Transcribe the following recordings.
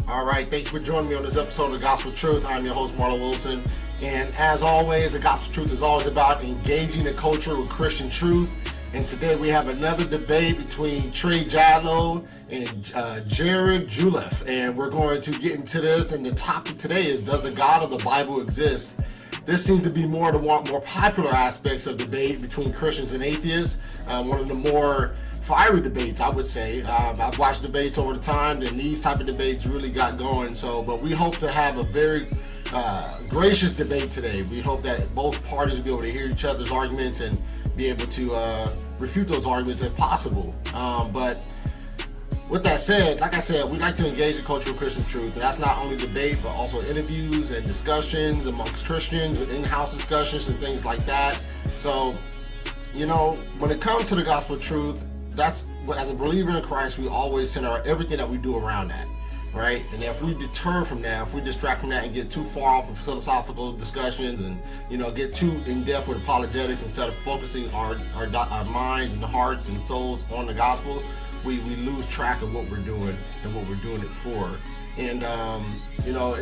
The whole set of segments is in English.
All right, thank you for joining me on this episode of The Gospel Truth. I'm your host, Marlon Wilson. And as always, The Gospel Truth is always about engaging the culture with Christian truth. And today we have another debate between Trey, Jadlow and Jarrod, Juleff. And we're going to get into this. And the topic today is, does the God of the Bible exist? This seems to be more popular aspects of debate between Christians and atheists. One of the more fiery debates, I would say. I've watched debates over the time, and these type of debates really got going. But we hope to have a very gracious debate today. We hope that both parties will be able to hear each other's arguments and be able to refute those arguments if possible. But with that said, like I said, we like to engage the culture of Christian truth, and that's not only debate, but also interviews and discussions amongst Christians, with in-house discussions and things like that. So, you know, when it comes to the gospel of truth, that's, as a believer in Christ, we always center everything that we do around that, right? And if we deter from that, if we distract from that and get too far off of philosophical discussions and, you know, get too in-depth with apologetics instead of focusing our minds and hearts and souls on the gospel, we lose track of what we're doing and what we're doing it for. And you know,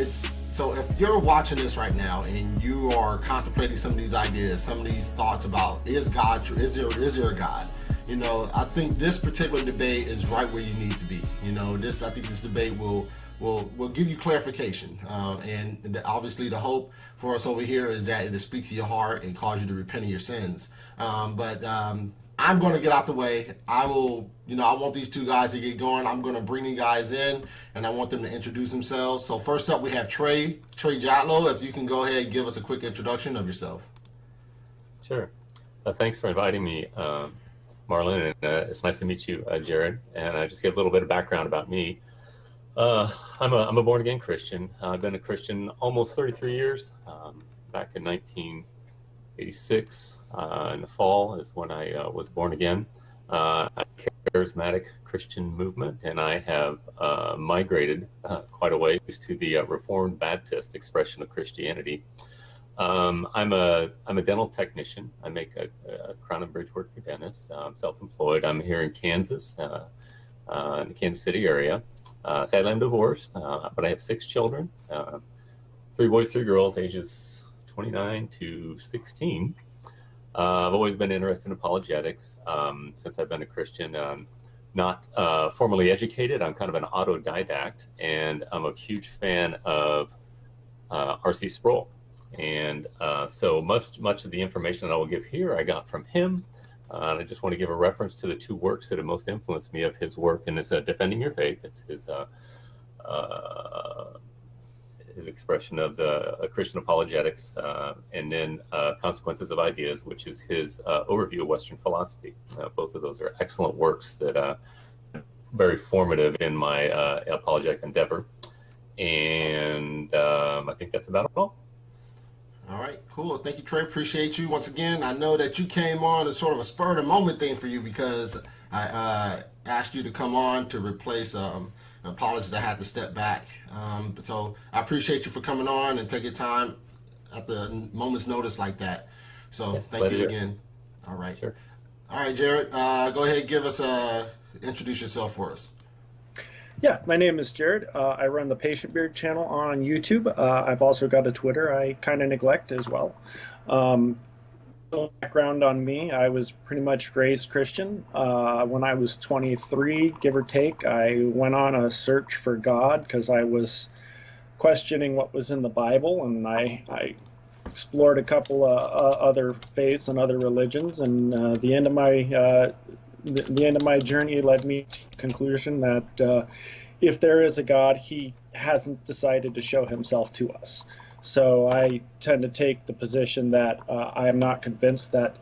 so if you're watching this right now and you are contemplating some of these ideas, some of these thoughts about, is God true? Is there a God? You know, I think this particular debate is right where you need to be. You know, I think this debate will will give you clarification. Obviously, the hope for us over here is that it'll speak to your heart and cause you to repent of your sins. I'm going to get out the way. I want these two guys to get going. I'm going to bring you guys in, and I want them to introduce themselves. So first up, we have Trey Jadlow. If you can go ahead and give us a quick introduction of yourself. Sure. Thanks for inviting me, Marlon, and it's nice to meet you, Jarrod. And I just give a little bit of background about me. I'm a born-again Christian. I've been a Christian almost 33 years. Back in 1986, in the fall is when I was born again. A charismatic Christian movement, and I have migrated quite a ways to the Reformed Baptist expression of Christianity. I'm a dental technician. I make a crown and bridge work for dentists. I'm self-employed. I'm here in Kansas, in the Kansas City area. Sadly, I'm divorced, but I have 6 children, 3 boys, 3 girls, ages 29 to 16. I've always been interested in apologetics since I've been a Christian. Not formally educated. I'm kind of an autodidact, and I'm a huge fan of R.C. Sproul. And so much of the information that I will give here I got from him. And I just want to give a reference to the 2 works that have most influenced me of his work, and it's Defending Your Faith. It's his expression of the Christian apologetics, and then Consequences of Ideas, which is his overview of Western philosophy. Both of those are excellent works that are very formative in my apologetic endeavor. And I think that's about all. All right, cool. Thank you, Trey. Appreciate you. Once again, I know that you came on as sort of a spur of the moment thing for you because I asked you to come on to replace an apologist that had to step back. So I appreciate you for coming on and taking time at the moment's notice like that. So thank you again. All right. Sure. All right, Jarrod, go ahead and give us introduce yourself for us. Yeah, my name is Jarrod. I run the Patient Beard channel on YouTube. I've also got a Twitter I kind of neglect as well. Background on me, I was pretty much raised Christian. When I was 23, give or take, I went on a search for God because I was questioning what was in the Bible, and I explored a couple of other faiths and other religions, and the end of my journey led me to the conclusion that if there is a God, he hasn't decided to show himself to us. So I tend to take the position that I am not convinced that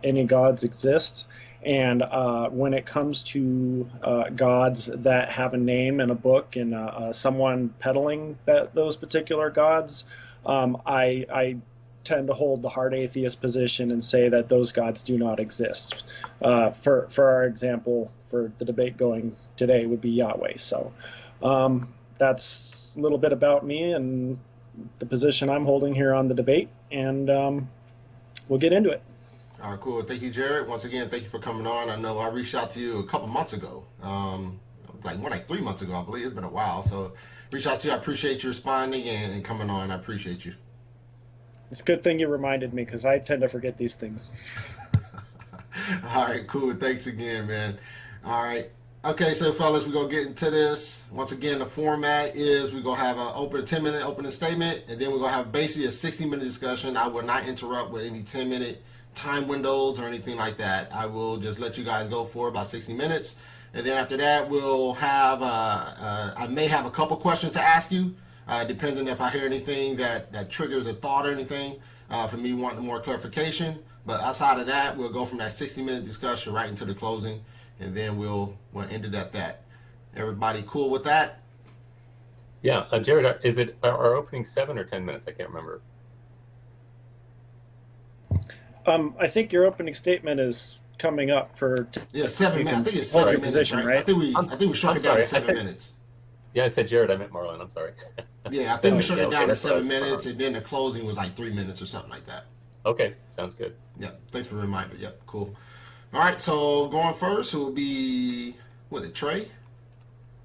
any gods exist. And when it comes to gods that have a name in a book and someone peddling those particular gods, I tend to hold the hard atheist position and say that those gods do not exist. For our example, for the debate going today would be Yahweh. So that's a little bit about me and the position I'm holding here on the debate, and we'll get into it. All right, cool. Thank you, Jarrod. Once again, thank you for coming on. I know I reached out to you a couple months ago, like 3 months ago, I believe. It's been a while. So reached out to you. I appreciate you responding and coming on. I appreciate you. It's a good thing you reminded me because I tend to forget these things. All right, cool. Thanks again, man. All right. Okay, so fellas, we're going to get into this. Once again, the format is we're going to have a 10-minute opening statement, and then we're going to have basically a 60-minute discussion. I will not interrupt with any 10-minute time windows or anything like that. I will just let you guys go for about 60 minutes. And then after that, we'll have, I may have a couple questions to ask you. Depending if I hear anything that triggers a thought or anything for me wanting more clarification. But outside of that, we'll go from that 60-minute discussion right into the closing, and then we'll end it at that. Everybody cool with that? Yeah, Jarrod, is it our opening 7 or 10 minutes? I can't remember. I think your opening statement is coming up for 7 minutes. I think it's 7 minutes, position, right? I think we shrunk it down to 7 minutes. Yeah, I said Jarrod. I meant Marlon. I'm sorry. Yeah, I think we shrunk it down to 7 minutes, and then the closing was like 3 minutes or something like that. Okay, sounds good. Yeah, thanks for the reminder. Yep, cool. All right, so going first will be, Trey?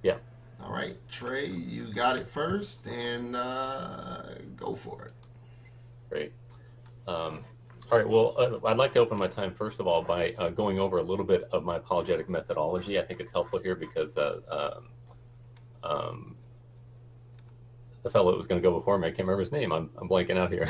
Yeah. All right, Trey, you got it first, and go for it. Great. All right, well, I'd like to open my time, first of all, by going over a little bit of my apologetic methodology. I think it's helpful here because the fellow that was going to go before me, I can't remember his name, I'm blanking out here,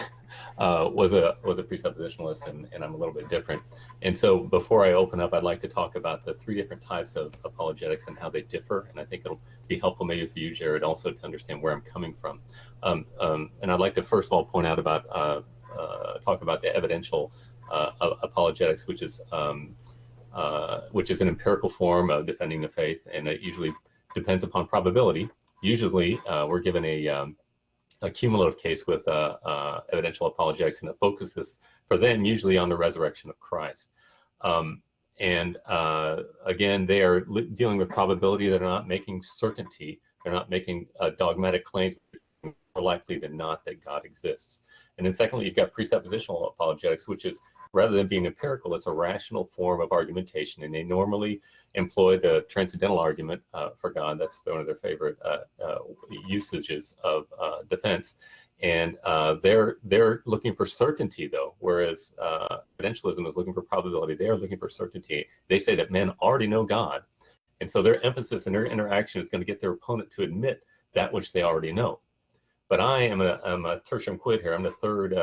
was a presuppositionalist, and I'm a little bit different. And so before I open up, I'd like to talk about the three different types of apologetics and how they differ. And I think it'll be helpful maybe for you, Jarrod, also to understand where I'm coming from. And I'd like to first of all point out about, talk about the evidential apologetics, which is an empirical form of defending the faith, and it usually depends upon probability. Usually, we're given a cumulative case with evidential apologetics, and it focuses for them usually on the resurrection of Christ. Again, they are dealing with probability. They're not making certainty. They're not making dogmatic claims. More likely than not that God exists. And then secondly, you've got presuppositional apologetics, which is, rather than being empirical, it's a rational form of argumentation. And they normally employ the transcendental argument for God. That's one of their favorite usages of defense. And they're looking for certainty, though, whereas evidentialism is looking for probability. They are looking for certainty. They say that men already know God. And so their emphasis and their interaction is going to get their opponent to admit that which they already know. But I'm a tertium quid here. I'm the third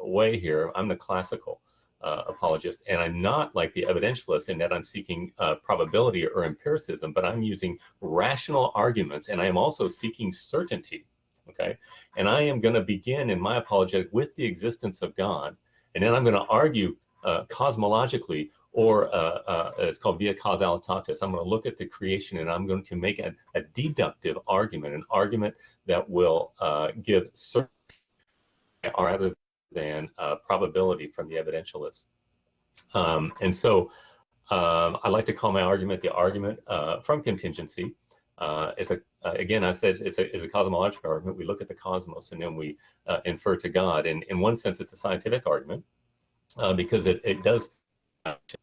way here. I'm the classical apologist, and I'm not like the evidentialist in that I'm seeking probability or empiricism, but I'm using rational arguments, and I am also seeking certainty. Okay, and I am going to begin in my apologetic with the existence of God, and then I'm going to argue cosmologically, or it's called via causalitatis. I'm going to look at the creation, and I'm going to make a deductive argument, an argument that will give certainty rather than probability from the evidentialist. And so I like to call my argument the argument from contingency. It's again, I said it's a cosmological argument. We look at the cosmos, and then we infer to God. And in one sense, it's a scientific argument because it does.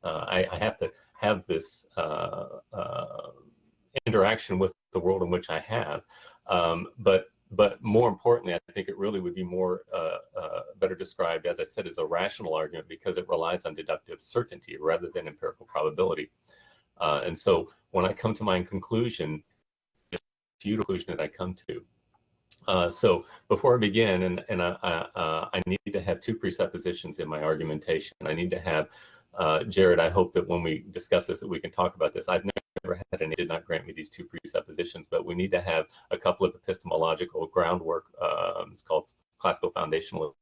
I have to have this interaction with the world in which I have, but more importantly, I think it really would be more better described, as I said, as a rational argument, because it relies on deductive certainty rather than empirical probability. And so when I come to my conclusion, it's a few conclusion that I come to. So before I begin, and I need to have two presuppositions in my argumentation. I need to have Jarrod, I hope that when we discuss this, that we can talk about this. I've never had, and he did not grant me these two presuppositions, but we need to have a couple of epistemological groundwork. It's called classical foundationalism.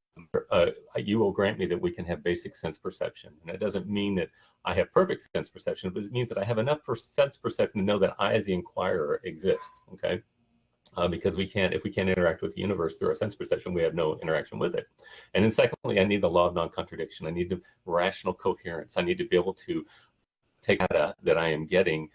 You will grant me that we can have basic sense perception. And it doesn't mean that I have perfect sense perception, but it means that I have enough sense perception to know that I, as the inquirer, exist. Okay. Because if we can't interact with the universe through our sense perception, we have no interaction with it. And then secondly, I need the law of non-contradiction. I need the rational coherence. I need to be able to take data that I am getting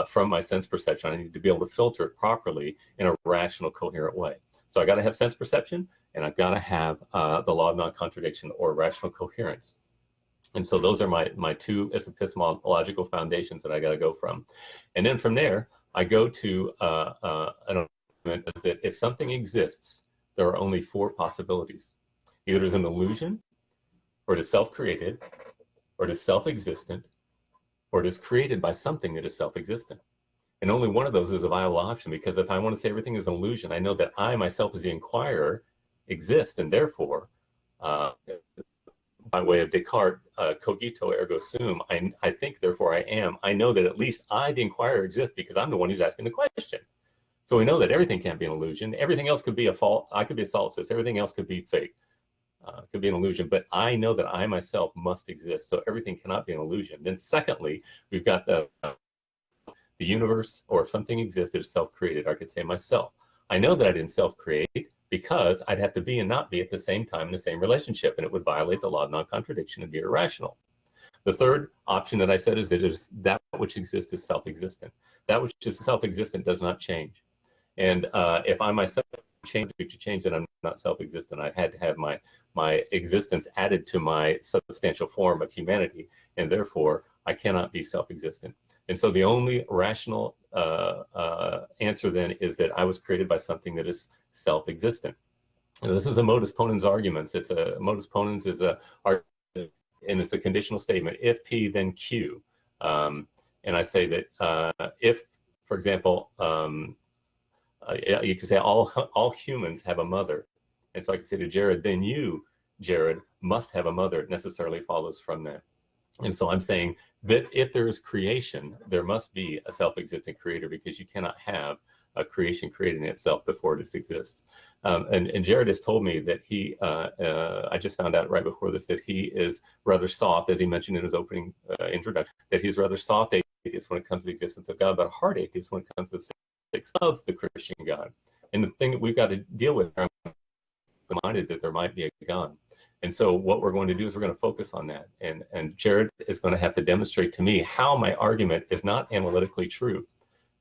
from my sense perception. I need to be able to filter it properly in a rational, coherent way. So I got to have sense perception, and I've got to have the law of non-contradiction, or rational coherence. And so those are my two epistemological foundations that I got to go from. And then from there, I go to an is that if something exists, there are only four possibilities. Either it's an illusion, or it is self-created, or it is self-existent, or it is created by something that is self-existent. And only one of those is a viable option, because if I want to say everything is an illusion, I know that I myself, as the inquirer, exist, and therefore, by way of Descartes, cogito ergo sum, I think, therefore I am. I know that at least I, the inquirer, exist because I'm the one who's asking the question. So we know that everything can't be an illusion. Everything else could be a fault. I could be a solipsist. Everything else could be fake. Could be an illusion. But I know that I myself must exist. So everything cannot be an illusion. Then secondly, we've got the universe, or if something exists, it is self-created. I could say myself. I know that I didn't self-create because I'd have to be and not be at the same time in the same relationship, and it would violate the law of non-contradiction and be irrational. The third option that I said is that it is that which exists is self-existent. That which is self-existent does not change. And if I myself change, then I'm not self-existent. I had to have my existence added to my substantial form of humanity, and therefore I cannot be self-existent. And so the only rational answer then is that I was created by something that is self-existent. And this is a modus ponens argument. It's a modus ponens is a argument, and it's a conditional statement. If P, then Q. And I say that if, for example, you could say all humans have a mother. And so I could say to Jarrod, then you, Jarrod, must have a mother. It necessarily follows from that. And so I'm saying that if there is creation, there must be a self-existent creator, because you cannot have a creation creating itself before it exists. And Jarrod has told me that I just found out right before this, that he is rather soft, as he mentioned in his opening introduction, that he's rather soft atheist when it comes to the existence of God, but a hard atheist when it comes to the existence of the Christian God. And the thing that we've got to deal with, I'm reminded that there might be a God. And so what we're going to do is we're going to focus on that. And Jarrod is going to have to demonstrate to me how my argument is not analytically true.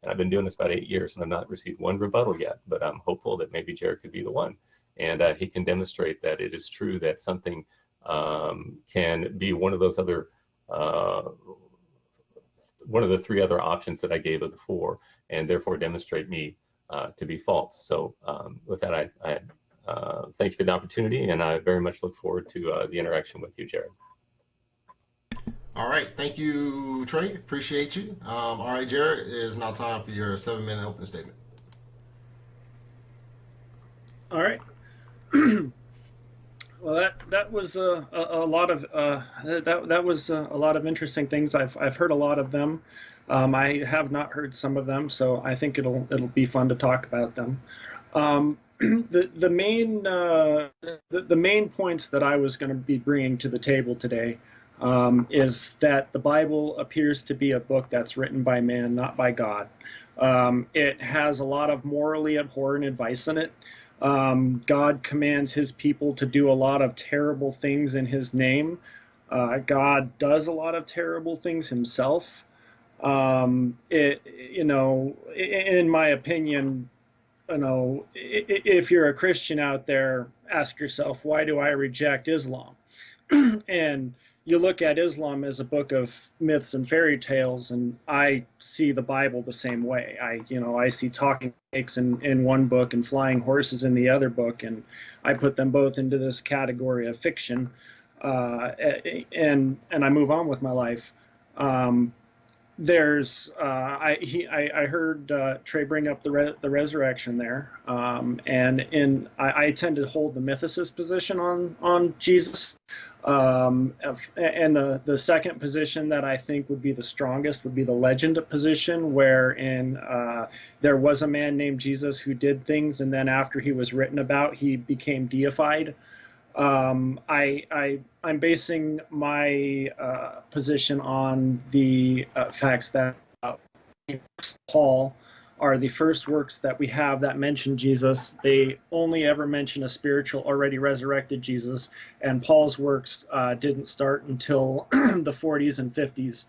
And I've been doing this about 8 years, and I've not received one rebuttal yet, but I'm hopeful that maybe Jarrod could be the one. And he can demonstrate that it is true that something can be one of those other, one of the three other options that I gave of the four, and therefore demonstrate me to be false. So with that, I thank you for the opportunity, and I very much look forward to the interaction with you, Jarrod. All right. Thank you, Trey. Appreciate you. All right, Jarrod, it is now time for your 7-minute opening statement. All right. Well, that was a lot of that was a lot of interesting things. I've heard a lot of them. I have not heard some of them, so I think it'll be fun to talk about them. The main points that I was going to be bringing to the table today is that the Bible appears to be a book that's written by man, not by God. It has a lot of morally abhorrent advice in it. God commands his people to do a lot of terrible things in his name. God does a lot of terrible things himself. In my opinion, if you're a Christian out there, ask yourself, why do I reject Islam? And you look at Islam as a book of myths and fairy tales, and I see the Bible the same way. I see talking snakes in one book and flying horses in the other book, and I put them both into this category of fiction, and I move on with my life. I heard Trey bring up the resurrection there, and I tend to hold the mythicist position on Jesus. And the second position that I think would be the strongest would be the legend position, wherein there was a man named Jesus who did things, and then after he was written about, he became deified. I'm basing my position on the facts that Paul are the first works that we have that mention Jesus. They only ever mention a spiritual, already resurrected Jesus, and Paul's works didn't start until the 40s and 50s.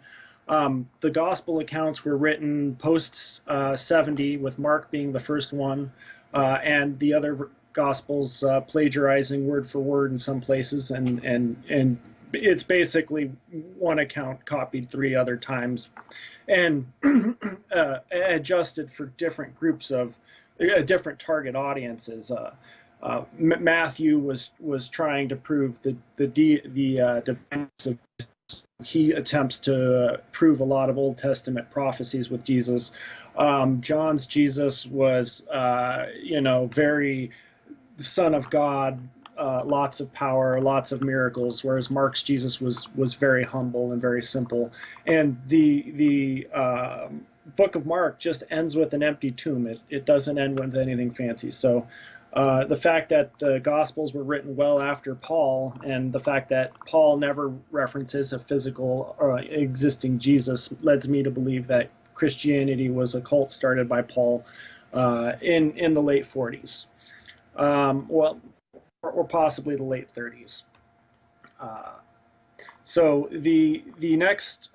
The gospel accounts were written post 70, with Mark being the first one, and the other gospels plagiarizing word for word in some places, and it's basically one account copied 3 other times, and adjusted for different groups of different target audiences. Matthew was trying to prove the defense of. He attempts to prove a lot of Old Testament prophecies with Jesus. John's Jesus was, very Son of God, lots of power, lots of miracles, whereas Mark's Jesus was very humble and very simple. And the book of Mark just ends with an empty tomb. It doesn't end with anything fancy. So the fact that the Gospels were written well after Paul, and the fact that Paul never references a physical or existing Jesus, leads me to believe that Christianity was a cult started by Paul in the late 40s. Or possibly the late 30s. So the next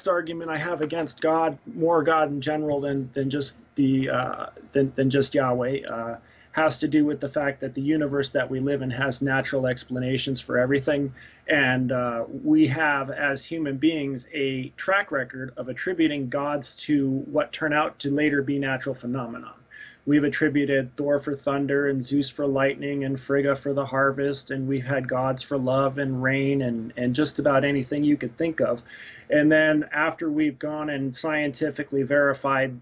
argument I have against God, more God in general than just just Yahweh, has to do with the fact that the universe that we live in has natural explanations for everything, and we have, as human beings, a track record of attributing gods to what turn out to later be natural phenomena. We've attributed Thor for thunder and Zeus for lightning and Frigga for the harvest, and we've had gods for love and rain and just about anything you could think of. And then after we've gone and scientifically verified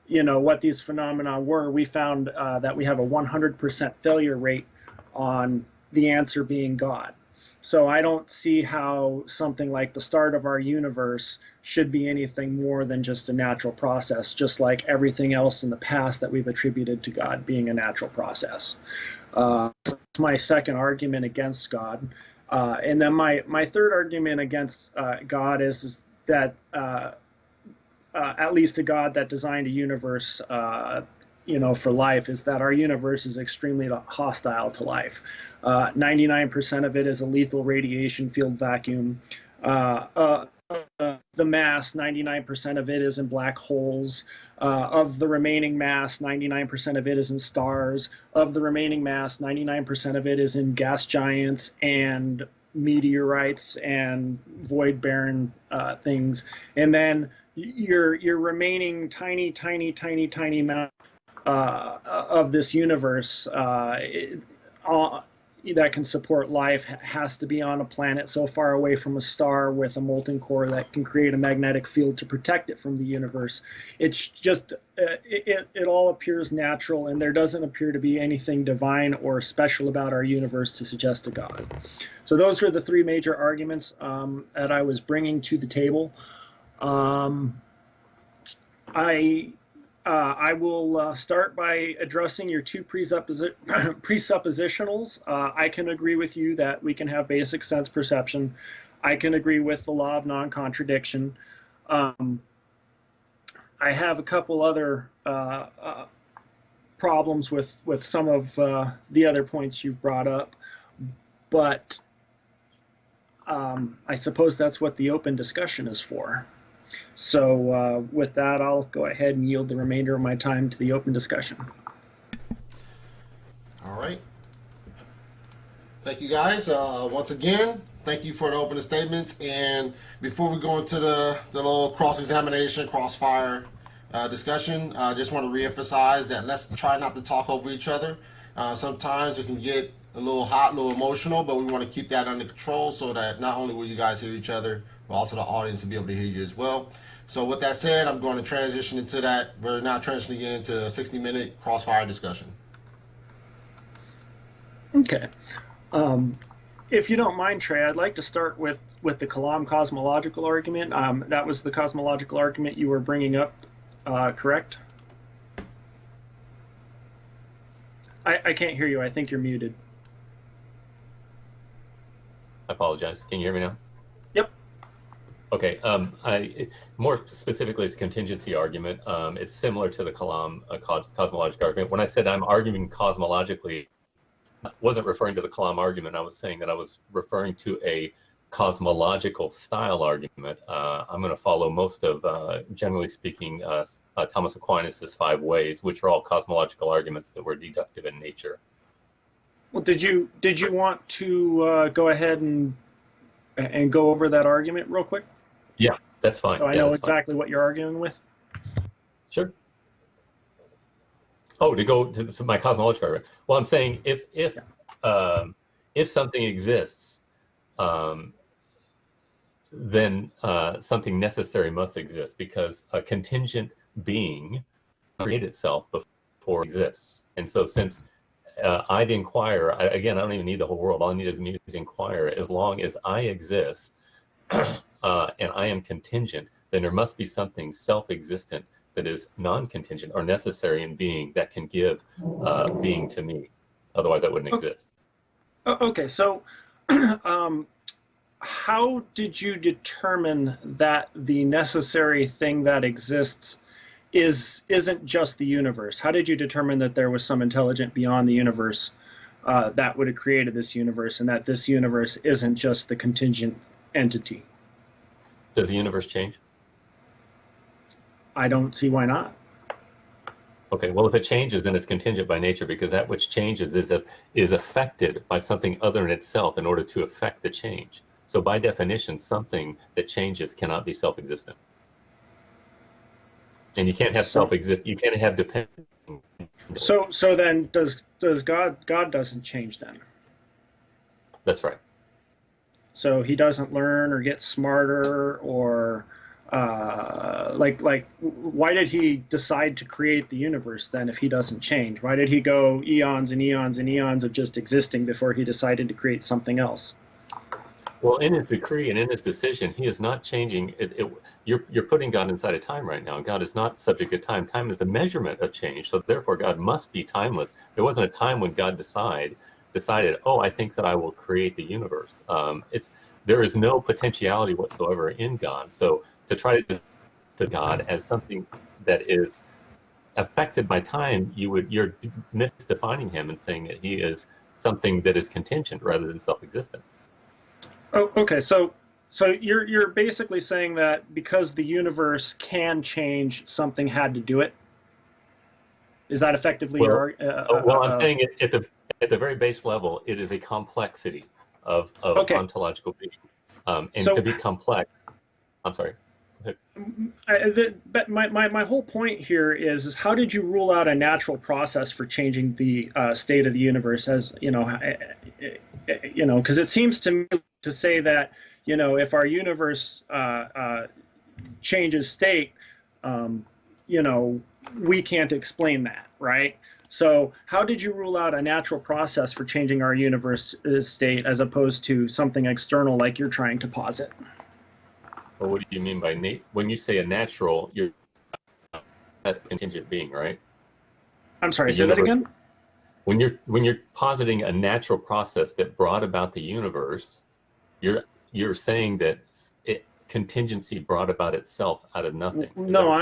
what these phenomena were, we found that we have a 100% failure rate on the answer being God. So I don't see how something like the start of our universe should be anything more than just a natural process, just like everything else in the past that we've attributed to God being a natural process. That's my second argument against God. And then my third argument against God is that at least a God that designed a universe for life, is that our universe is extremely hostile to life. 99% of it is a lethal radiation field vacuum. The mass, 99% of it is in black holes. Of the remaining mass, 99% of it is in stars. Of the remaining mass, 99% of it is in gas giants and meteorites and void barren things. And then your remaining tiny amount of this universe that can support life has to be on a planet so far away from a star with a molten core that can create a magnetic field to protect it from the universe. It's just, it all appears natural, and there doesn't appear to be anything divine or special about our universe to suggest a God. So those were the three major arguments that I was bringing to the table. I will start by addressing your two presuppositionals. I can agree with you that we can have basic sense perception. I can agree with the law of non-contradiction. I have a couple other problems with some of the other points you've brought up, but I suppose that's what the open discussion is for. So with that, I'll go ahead and yield the remainder of my time to the open discussion. All right. Thank you, guys. Once again, thank you for the opening statements. And before we go into the little cross-examination, crossfire discussion, I just want to reemphasize that let's try not to talk over each other. Sometimes it can get a little hot, a little emotional, but we want to keep that under control so that not only will you guys hear each other, but also the audience will be able to hear you as well. So with that said, I'm going to transition into that. We're now transitioning into a 60-minute crossfire discussion. Okay. If you don't mind, Trey, I'd like to start with the Kalam cosmological argument. That was the cosmological argument you were bringing up, correct? I can't hear you. I think you're muted. I apologize. Can you hear me now? Yep. Okay. More specifically, it's a contingency argument. It's similar to the Kalam cosmological argument. When I said I'm arguing cosmologically, I wasn't referring to the Kalam argument. I was saying that I was referring to a cosmological style argument. I'm going to follow most of, generally speaking, Thomas Aquinas' 5 ways, which are all cosmological arguments that were deductive in nature. Well, did you want to go ahead and go over that argument real quick? Yeah, that's fine. So I know exactly what you're arguing with. Sure. Oh, to go to my cosmological argument. Well, I'm saying if something exists, then something necessary must exist, because a contingent being created itself before it exists. And so since I, the inquirer, again, I don't even need the whole world. All I need is me as the inquirer. As long as I exist and I am contingent, then there must be something self-existent that is non-contingent or necessary in being that can give being to me. Otherwise, I wouldn't exist. Okay, so how did you determine that the necessary thing that exists isn't just the universe? How did you determine that there was some intelligent beyond the universe that would have created this universe, and that this universe isn't just the contingent entity? Does the universe change? I don't see why not. Okay, well, if it changes, then it's contingent by nature, because that which changes is affected by something other than itself in order to affect the change. So by definition, something that changes cannot be self-existent. And you can't have self-exist. You can't have dependent. So then, does God doesn't change then? That's right. So he doesn't learn or get smarter or why did he decide to create the universe then if he doesn't change? Why did he go eons and eons and eons of just existing before he decided to create something else? Well, in his decree and in his decision, he is not changing. You're putting God inside of time right now. God is not subject to time. Time is the measurement of change. So therefore, God must be timeless. There wasn't a time when God decided, oh, I think that I will create the universe. There is no potentiality whatsoever in God. So to try to God as something that is affected by time, you're misdefining him and saying that he is something that is contingent rather than self-existent. Oh, okay. So you're basically saying that because the universe can change, something had to do it. Is that effectively your? Well, I'm saying at the very base level, it is a complexity of ontological being, to be complex. I'm sorry. But my whole point here is how did you rule out a natural process for changing the state of the universe? As because it seems to me to say that if our universe changes state, we can't explain that, right? So how did you rule out a natural process for changing our universe state as opposed to something external like you're trying to posit? Well, what do you mean by when you say a natural, you're a contingent being, right? I'm sorry, say that again? When you're positing a natural process that brought about the universe, you're saying that contingency brought about itself out of nothing. No,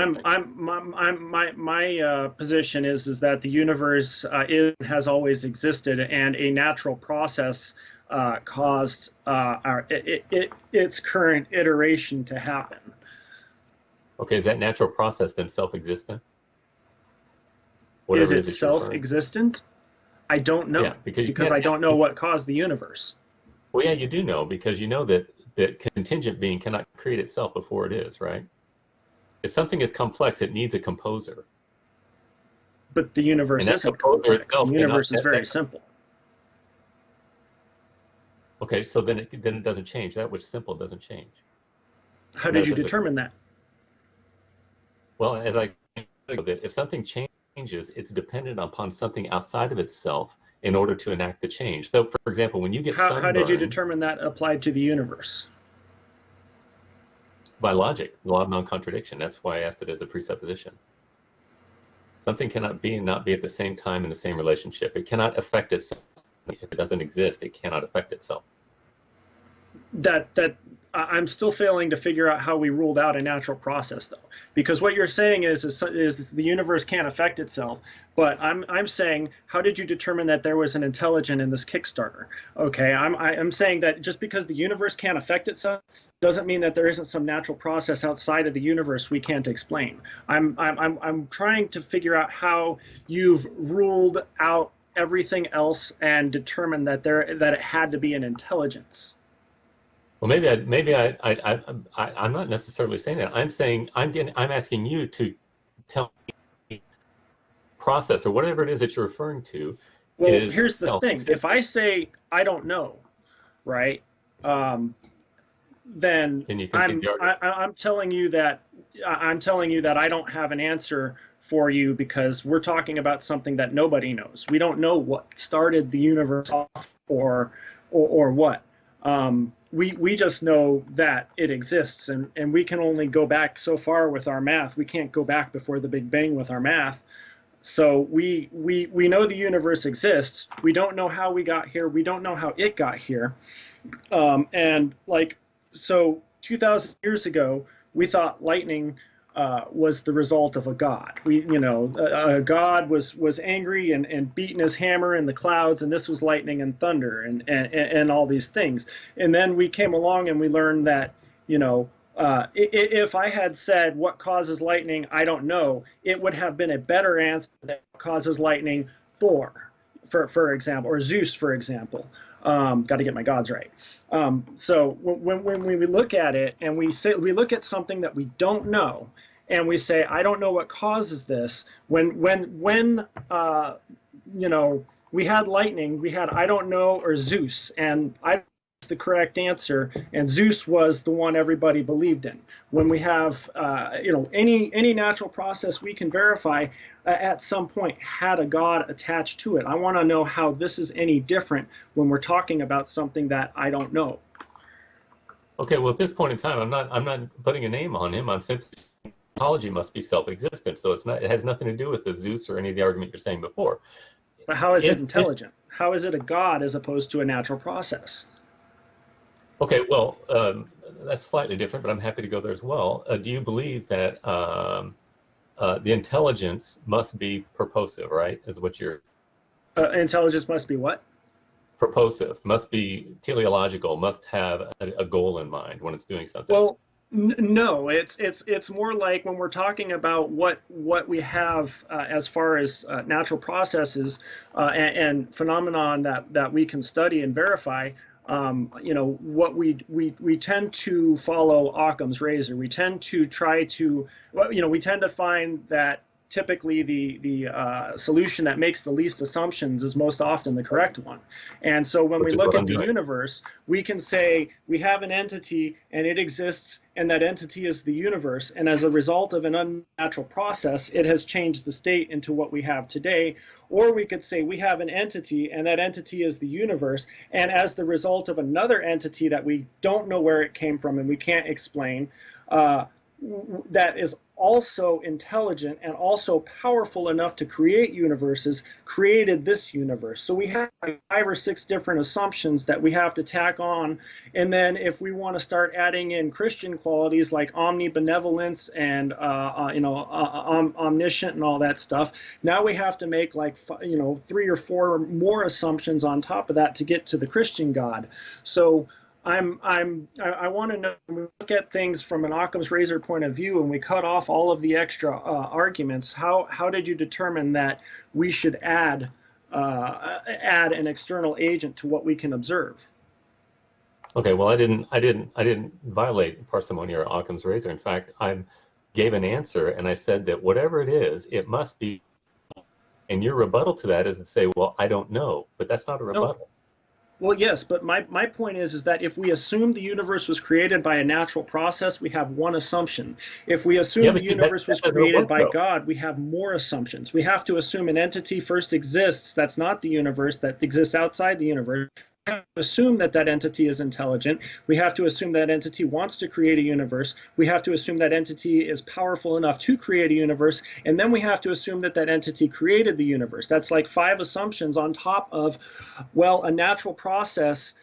my position is that the universe has always existed, and a natural process caused its current iteration to happen. Okay, is that natural process then self-existent? Is it self-existent? I don't know, yeah, because I don't know what caused the universe. Well, yeah, you do know, because you know that contingent being cannot create itself before it is, right? If something is complex, it needs a composer. But the universe isn't complex. The universe is very simple. Okay, so then it doesn't change. That which is simple doesn't change. How did you determine that? Well, as I know that if something changes, it's dependent upon something outside of itself in order to enact the change. So, for example, when you get sunburned... How did you determine that applied to the universe? By logic, the law of non-contradiction. That's why I asked it as a presupposition. Something cannot be and not be at the same time in the same relationship. It cannot affect itself. If it doesn't exist, it cannot affect itself. I'm still failing to figure out how we ruled out a natural process, though, because what you're saying is the universe can't affect itself. But I'm saying, how did you determine that there was an intelligent in this Kickstarter? Okay, I'm saying that just because the universe can't affect itself doesn't mean that there isn't some natural process outside of the universe we can't explain. I'm trying to figure out how you've ruled out everything else and determined that it had to be an intelligence. Well, I'm not necessarily saying that. I'm saying I'm asking you to tell me process or whatever it is that you're referring to. Well, here's the thing: if I say I don't know, right, then I'm telling you that I don't have an answer for you because we're talking about something that nobody knows. We don't know what started the universe off or what. We just know that it exists, and we can only go back so far with our math. We can't go back before the Big Bang with our math. So we know the universe exists. We don't know how we got here. We don't know how it got here. So 2,000 years ago, we thought lightning was the result of a god. A god was angry and beating his hammer in the clouds, and this was lightning and thunder and all these things. And then we came along and we learned that, if I had said what causes lightning, I don't know, it would have been a better answer than what causes lightning for example, or Zeus, for example. Got to get my gods right. So when we look at it and we look at something that we don't know, and we say, I don't know what causes this. When we had lightning, we had I don't know or Zeus, and I the correct answer, and Zeus was the one everybody believed in. When we have, any natural process we can verify at some point had a God attached to it. I want to know how this is any different when we're talking about something that I don't know. Okay, well, at this point in time, I'm not putting a name on him. I'm simply ontology must be self-existent. So it has nothing to do with the Zeus or any of the argument you're saying before. But how is it intelligent? How is it a God as opposed to a natural process? Okay, well, that's slightly different, but I'm happy to go there as well. Do you believe that the intelligence must be purposive, right? Is what you're... Intelligence must be what? Purposive, must be teleological, must have a goal in mind when it's doing something. Well, no, it's more like when we're talking about what we have as far as natural processes and phenomenon that we can study and verify. What we tend to follow Occam's razor. We tend to try to, we tend to find that typically the solution that makes the least assumptions is most often the correct one. And so when we look at the universe, we can say we have an entity and it exists, and that entity is the universe. And as a result of an unnatural process, it has changed the state into what we have today. Or we could say we have an entity and that entity is the universe. And as the result of another entity that we don't know where it came from and we can't explain, that is also intelligent and also powerful enough to create universes, created this universe. So we have 5 or 6 different assumptions that we have to tack on. And then if we want to start adding in Christian qualities like omnibenevolence and omniscient and all that stuff, now we have to make like 3 or 4 more assumptions on top of that to get to the Christian God. So I want to know, when we look at things from an Occam's razor point of view and we cut off all of the extra arguments, how did you determine that we should add an external agent to what we can observe? Okay, well, I didn't violate parsimony or Occam's razor. In fact, I gave an answer and I said that whatever it is, it must be. And your rebuttal to that is to say, well, I don't know, but that's not a rebuttal. No. Well, yes, but my point is that if we assume the universe was created by a natural process, we have one assumption. If we assume the universe was created by God, we have more assumptions. We have to assume an entity first exists that's not the universe, that exists outside the universe. We have to assume that that entity is intelligent. We have to assume that entity wants to create a universe. We have to assume that entity is powerful enough to create a universe. And then we have to assume that that entity created the universe. That's like 5 assumptions on top of, well, a natural process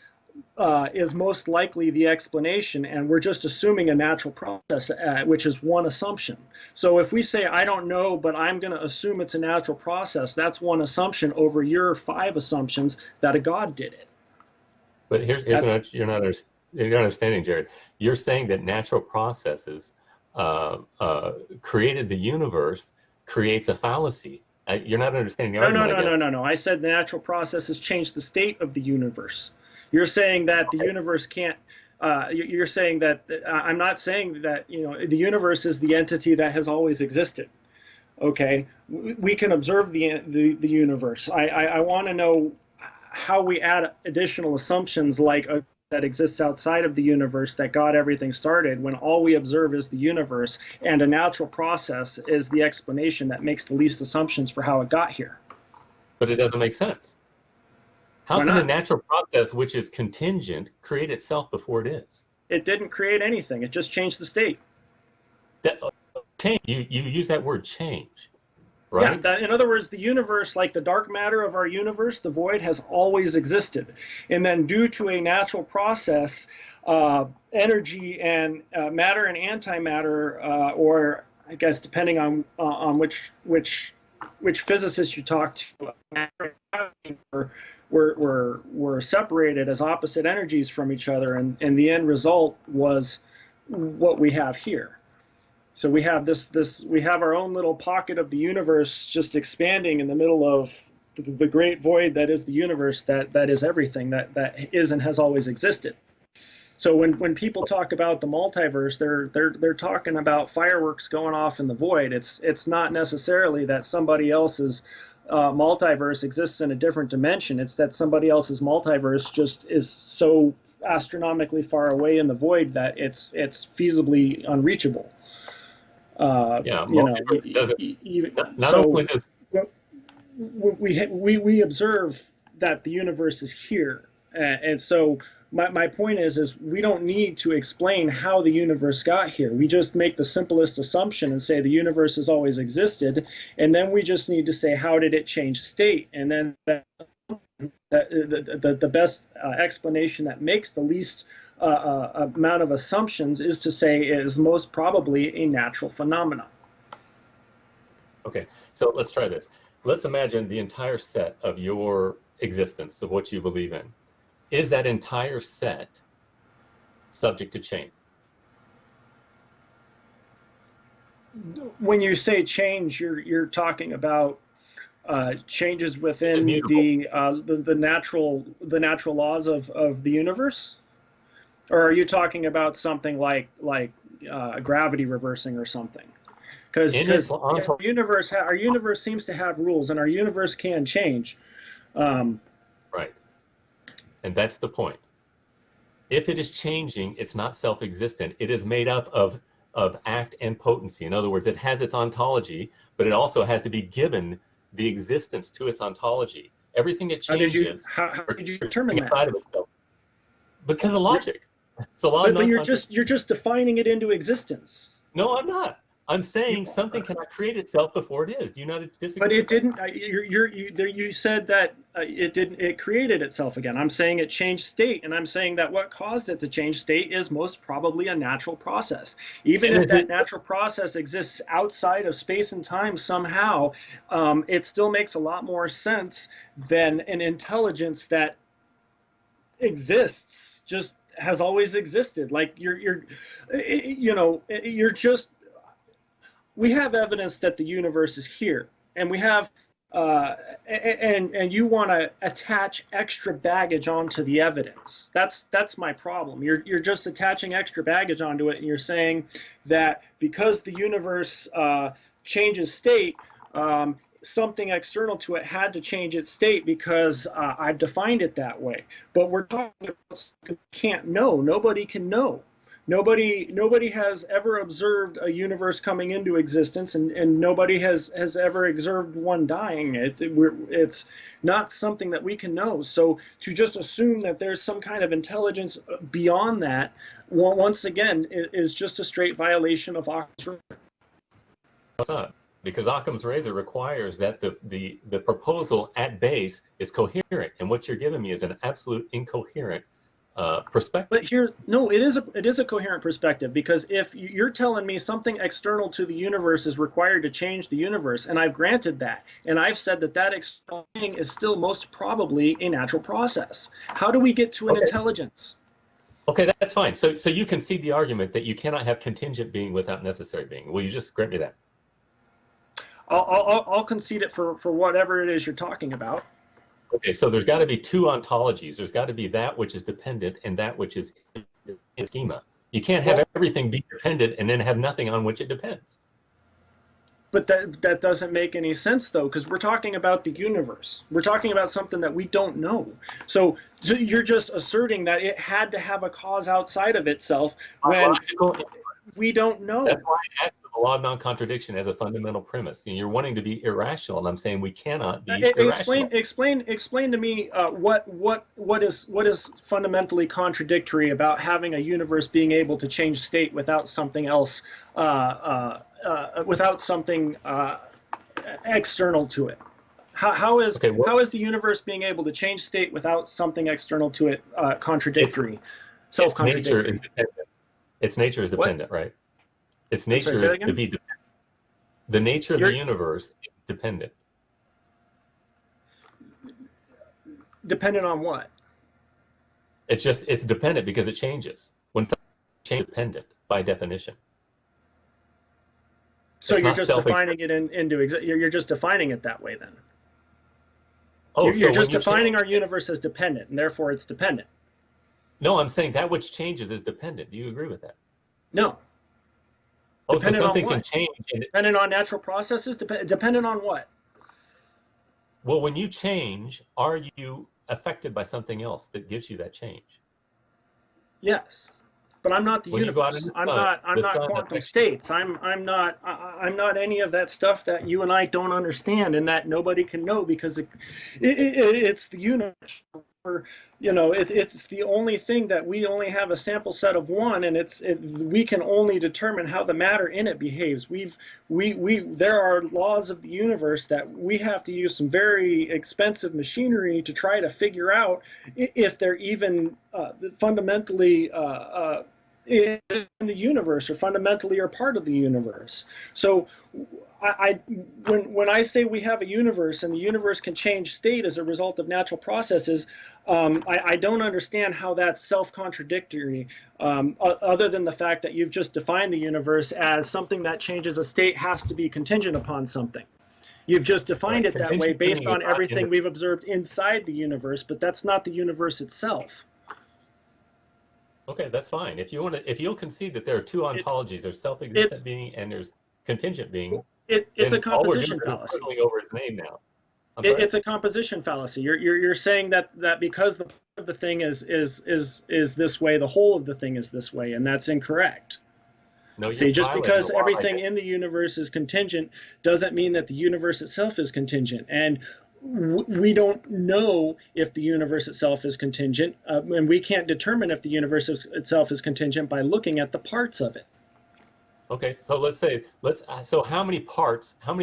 is most likely the explanation, and we're just assuming a natural process, which is one assumption. So if we say, I don't know, but I'm going to assume it's a natural process, that's one assumption over your 5 assumptions that a God did it. But here's what you're not understanding, Jarrod. You're saying that natural processes created the universe creates a fallacy. You're not understanding the argument. No. I said the natural processes change the state of the universe. You're saying that the universe can't. You're saying that I'm not saying that the universe is the entity that has always existed. Okay, we can observe the universe. I want to know how we add additional assumptions like that exists outside of the universe that got everything started when all we observe is the universe, and a natural process is the explanation that makes the least assumptions for how it got here. But it doesn't make sense. How can a natural process, which is contingent, create itself before it is? It didn't create anything. It just changed the state. Change. You use that word change, right? Yeah, in other words, the universe, like the dark matter of our universe, the void, has always existed. And then due to a natural process, energy and matter and antimatter, or I guess depending on which physicist you talk to, were separated as opposite energies from each other, and the end result was what we have here. So we have we have our own little pocket of the universe just expanding in the middle of the great void that is the universe, that is everything that is and has always existed. So when people talk about the multiverse, they're talking about fireworks going off in the void. It's not necessarily that somebody else is multiverse exists in a different dimension. It's that somebody else's multiverse just is so astronomically far away in the void that it's feasibly unreachable. Yeah, You know, multiverse doesn't. Not so only does we observe that the universe is here, and so my point is we don't need to explain how the universe got here. We just make the simplest assumption and say the universe has always existed, and then we just need to say how did it change state, and then the best explanation that makes the least amount of assumptions is to say it is most probably a natural phenomenon. Okay, so let's try this. Let's imagine the entire set of your existence, of what you believe in. Is that entire set subject to change? When you say change, you're talking about changes within the natural laws of the universe, or are you talking about something like gravity reversing or something? Because our universe seems to have rules, and our universe can change. Right. And that's the point. If it is changing, it's not self-existent. It is made up of act and potency. In other words, it has its ontology, but it also has to be given the existence to its ontology. Everything that changes, how did you determine that? Of itself. Because of logic. It's a law of but you're just defining it into existence. No, I'm not. I'm saying something cannot create itself before it is. Do you not disagree? But it didn't. You said that it didn't. It created itself again. I'm saying it changed state, and I'm saying that what caused it to change state is most probably a natural process. Even if that natural process exists outside of space and time somehow, it still makes a lot more sense than an intelligence that exists, just has always existed. Like you're just. We have evidence that the universe is here, and we have, and you want to attach extra baggage onto the evidence. That's my problem. You're just attaching extra baggage onto it, and you're saying that because the universe changes state, something external to it had to change its state because I've defined it that way. But we're talking about something we can't know. Nobody can know. Nobody has ever observed a universe coming into existence, and nobody has ever observed one dying. It's not something that we can know. So to just assume that there's some kind of intelligence beyond that, once again, is just a straight violation of Occam's razor. It's not, because Occam's razor requires that the proposal at base is coherent, and what you're giving me is an absolute incoherent perspective. But it is a coherent perspective, because if you're telling me something external to the universe is required to change the universe, and I've granted that, and I've said that external thing is still most probably a natural process, how do we get to an intelligence? Okay, that's fine. So you concede the argument that you cannot have contingent being without necessary being. Will you just grant me that? I'll concede it for whatever it is you're talking about. Okay, so there's got to be two ontologies. There's got to be that which is dependent and that which is in schema. You can't have everything be dependent and then have nothing on which it depends. But that doesn't make any sense, though, because we're talking about the universe. We're talking about something that we don't know. So you're just asserting that it had to have a cause outside of itself when we don't know. That's why I asked for the law of non-contradiction as a fundamental premise. And you're wanting to be irrational, and I'm saying we cannot be irrational. Explain to me what is fundamentally contradictory about having a universe being able to change state without something else, without something external to it. How is the universe being able to change state without something external to it contradictory, self-contradictory? Its nature is dependent, right? Its nature is to be dependent. The nature of the universe is dependent. Dependent on what? It's dependent because it changes. When change, dependent by definition. So you're just defining it you're just defining it that way then. You're just defining our universe as dependent, and therefore it's dependent. No, I'm saying that which changes is dependent. Do you agree with that? No. So something can change. Dependent on natural processes? Dependent on what? Well, when you change, are you affected by something else that gives you that change? Yes, but I'm not the When you go out in universe. the I'm sun, not. I'm the not sun quantum affects you. states. I'm not any of that stuff that you and I don't understand, and that nobody can know because it's the universe. Or, it's the only thing that we only have a sample set of one, and we can only determine how the matter in it behaves. There are laws of the universe that we have to use some very expensive machinery to try to figure out if they're even fundamentally in the universe, or fundamentally are part of the universe. So when I say we have a universe and the universe can change state as a result of natural processes, I don't understand how that's self-contradictory, other than the fact that you've just defined the universe as something that changes a state has to be contingent upon something. You've just defined it that way based on everything we've observed inside the universe, but that's not the universe itself. Okay, that's fine. If you'll concede that there are two ontologies, there's self-existent being and there's contingent being, it's a composition all we're doing fallacy. is whittling over his name now. It's a composition fallacy. You're saying that because the part of the thing is this way, the whole of the thing is this way, and that's incorrect. No, See, just because everything in the universe is contingent doesn't mean that the universe itself is contingent. And we don't know if the universe itself is contingent, and we can't determine if the universe itself is contingent by looking at the parts of it. Okay, so so how many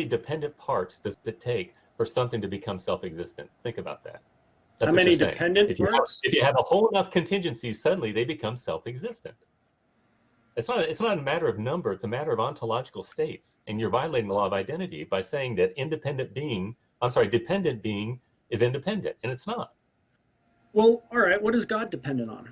dependent parts does it take for something to become self-existent? Think about that. How many dependent parts? If you have a whole enough contingencies, suddenly they become self-existent. It's not a matter of number, it's a matter of ontological states. And you're violating the law of identity by saying that dependent being is independent, and it's not. Well, all right, what is God dependent on?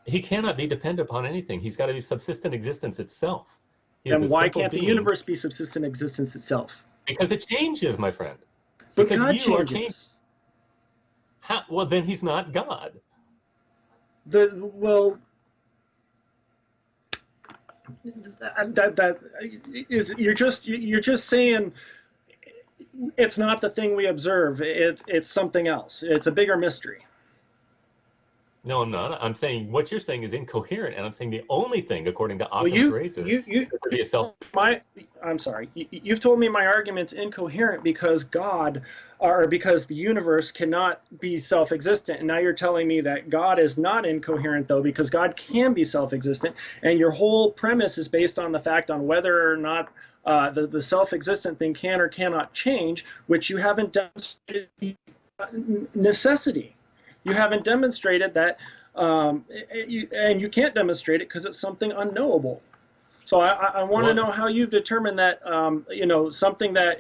He cannot be dependent upon anything. He's got to be subsistent existence itself. Then why can't the universe be subsistent existence itself? Because it changes, my friend. But because God you changes. Well, then he's not God. You're just saying it's not the thing we observe. It's something else. It's a bigger mystery. No, I'm not. I'm saying what you're saying is incoherent, and I'm saying the only thing, according to Occam's razor, I'm sorry. You've told me my argument's incoherent because because the universe cannot be self-existent, and now you're telling me that God is not incoherent, though, because God can be self-existent, and your whole premise is based on the fact on whether or not the self-existent thing can or cannot change, which you haven't demonstrated necessity. You haven't demonstrated that, and you can't demonstrate it because it's something unknowable. So I want to know how you've determined that something that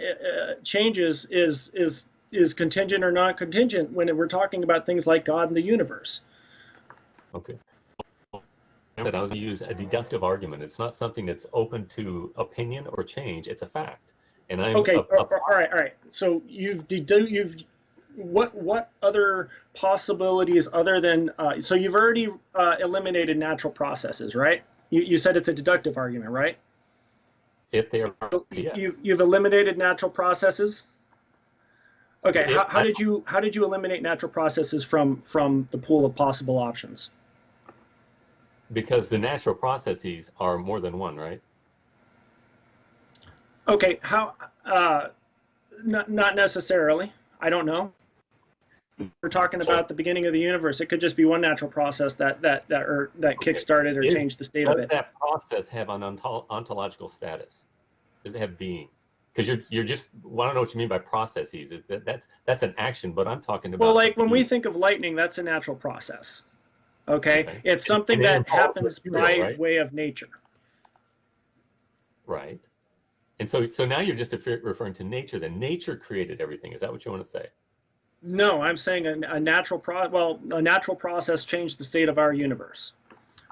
changes is contingent or not contingent when we're talking about things like God and the universe. Okay. Remember that I was going to use a deductive argument. It's not something that's open to opinion or change. It's a fact. And I'm okay. All right. So what other possibilities other than so you've already eliminated natural processes, right? You said it's a deductive argument, right? If they are, yes. You've eliminated natural processes. Okay, how did you eliminate natural processes from the pool of possible options? Because the natural processes are more than one, right? Okay, how? Not necessarily. I don't know. We're talking about the beginning of the universe. It could just be one natural process that kick-started or changed the state of it. Does that process have an ontological status? Does it have being? Because you're just, well, I don't know what you mean by processes. That's an action, but I'm talking about. Well, like when we think of lightning, that's a natural process. Okay, it's something that happens by way of nature. Right. And so now you're just referring to nature. Then nature created everything. Is that what you want to say? No, I'm saying a natural process changed the state of our universe.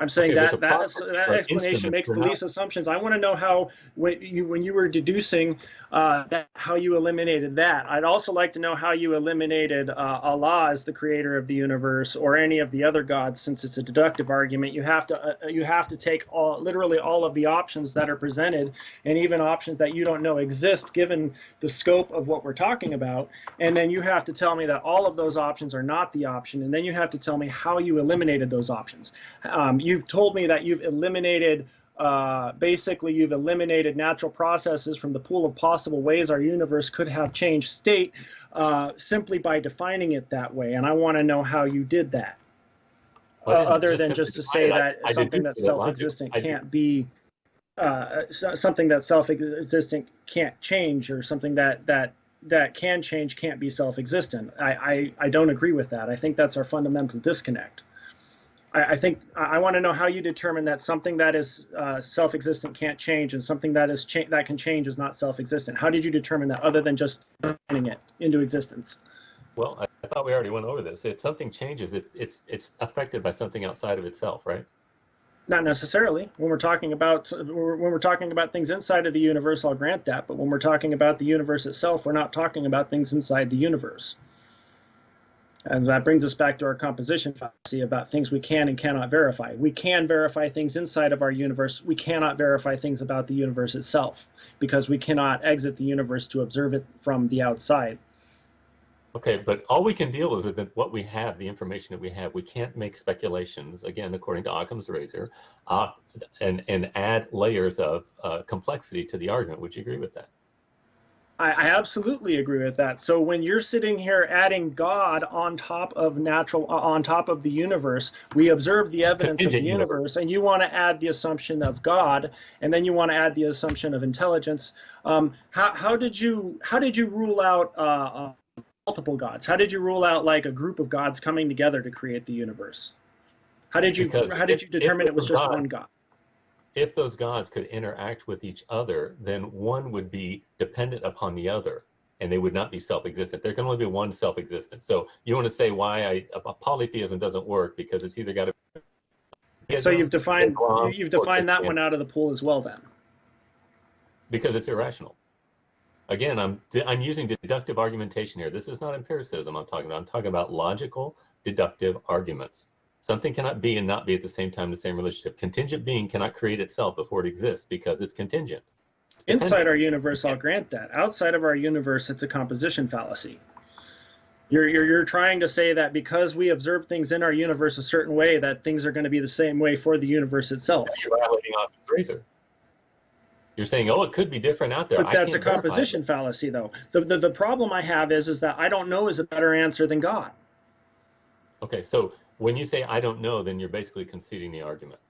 I'm saying Okay, that that explanation makes belief assumptions. I want to know how, when you were deducing how you eliminated that. I'd also like to know how you eliminated Allah as the creator of the universe, or any of the other gods. Since it's a deductive argument, you have to take literally all of the options that are presented, and even options that you don't know exist, given the scope of what we're talking about. And then you have to tell me that all of those options are not the option, and then you have to tell me how you eliminated those options. You've told me that you've eliminated, basically you've eliminated natural processes from the pool of possible ways our universe could have changed state, simply by defining it that way. And I want to know how you did that, other than just to say that something that's self-existent can't be, something that's self-existent can't change, or something that can change can't be self-existent. I don't agree with that. I think that's our fundamental disconnect. I think I want to know how you determine that something that is self-existent can't change, and something that is that can change is not self-existent. How did you determine that, other than just putting it into existence? Well, I thought we already went over this. If something changes, it's affected by something outside of itself, right? Not necessarily. When we're talking about things inside of the universe, I'll grant that. But when we're talking about the universe itself, we're not talking about things inside the universe. And that brings us back to our composition fallacy about things we can and cannot verify. We can verify things inside of our universe. We cannot verify things about the universe itself, because we cannot exit the universe to observe it from the outside. Okay, but all we can deal with is what we have, the information that we have. We can't make speculations, again, according to Occam's razor, and add layers of complexity to the argument. Would you agree with that? I absolutely agree with that. So when you're sitting here adding God on top of the universe, we observe the evidence of the universe, and you want to add the assumption of God, and then you want to add the assumption of intelligence. How did you rule out multiple gods? How did you rule out like a group of gods coming together to create the universe? How did you determine it was just one God? If those gods could interact with each other, then one would be dependent upon the other, and they would not be self-existent. There can only be one self-existent. So you want to say why polytheism doesn't work, because it's either got to be... So you've defined that one out of the pool as well, then? Because it's irrational. Again, I'm using deductive argumentation here. This is not empiricism I'm talking about. I'm talking about logical, deductive arguments. Something cannot be and not be at the same time in the same relationship. Contingent being cannot create itself before it exists, because it's contingent. Inside our universe, I'll grant that. Outside of our universe, it's a composition fallacy. You're trying to say that because we observe things in our universe a certain way, that things are going to be the same way for the universe itself. You're violating Occam's razor. You're saying, oh, it could be different out there. But that's a composition fallacy, though. The problem I have is that I don't know is a better answer than God. Okay, so when you say I don't know, then you're basically conceding the argument.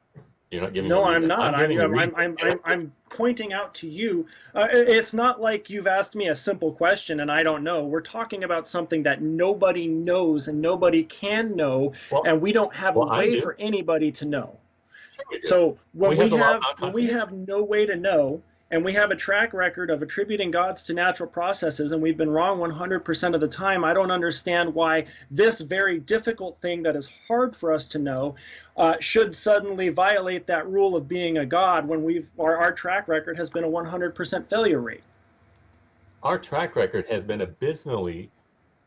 You're not giving. No, I'm not. I'm pointing out to you. It's not like you've asked me a simple question and I don't know. We're talking about something that nobody knows and nobody can know, and we don't have a way for anybody to know. Sure, so when we have no way to know, and we have a track record of attributing gods to natural processes, and we've been wrong 100% of the time, I don't understand why this very difficult thing that is hard for us to know should suddenly violate that rule of being a god when our track record has been a 100% failure rate. Our track record has been abysmally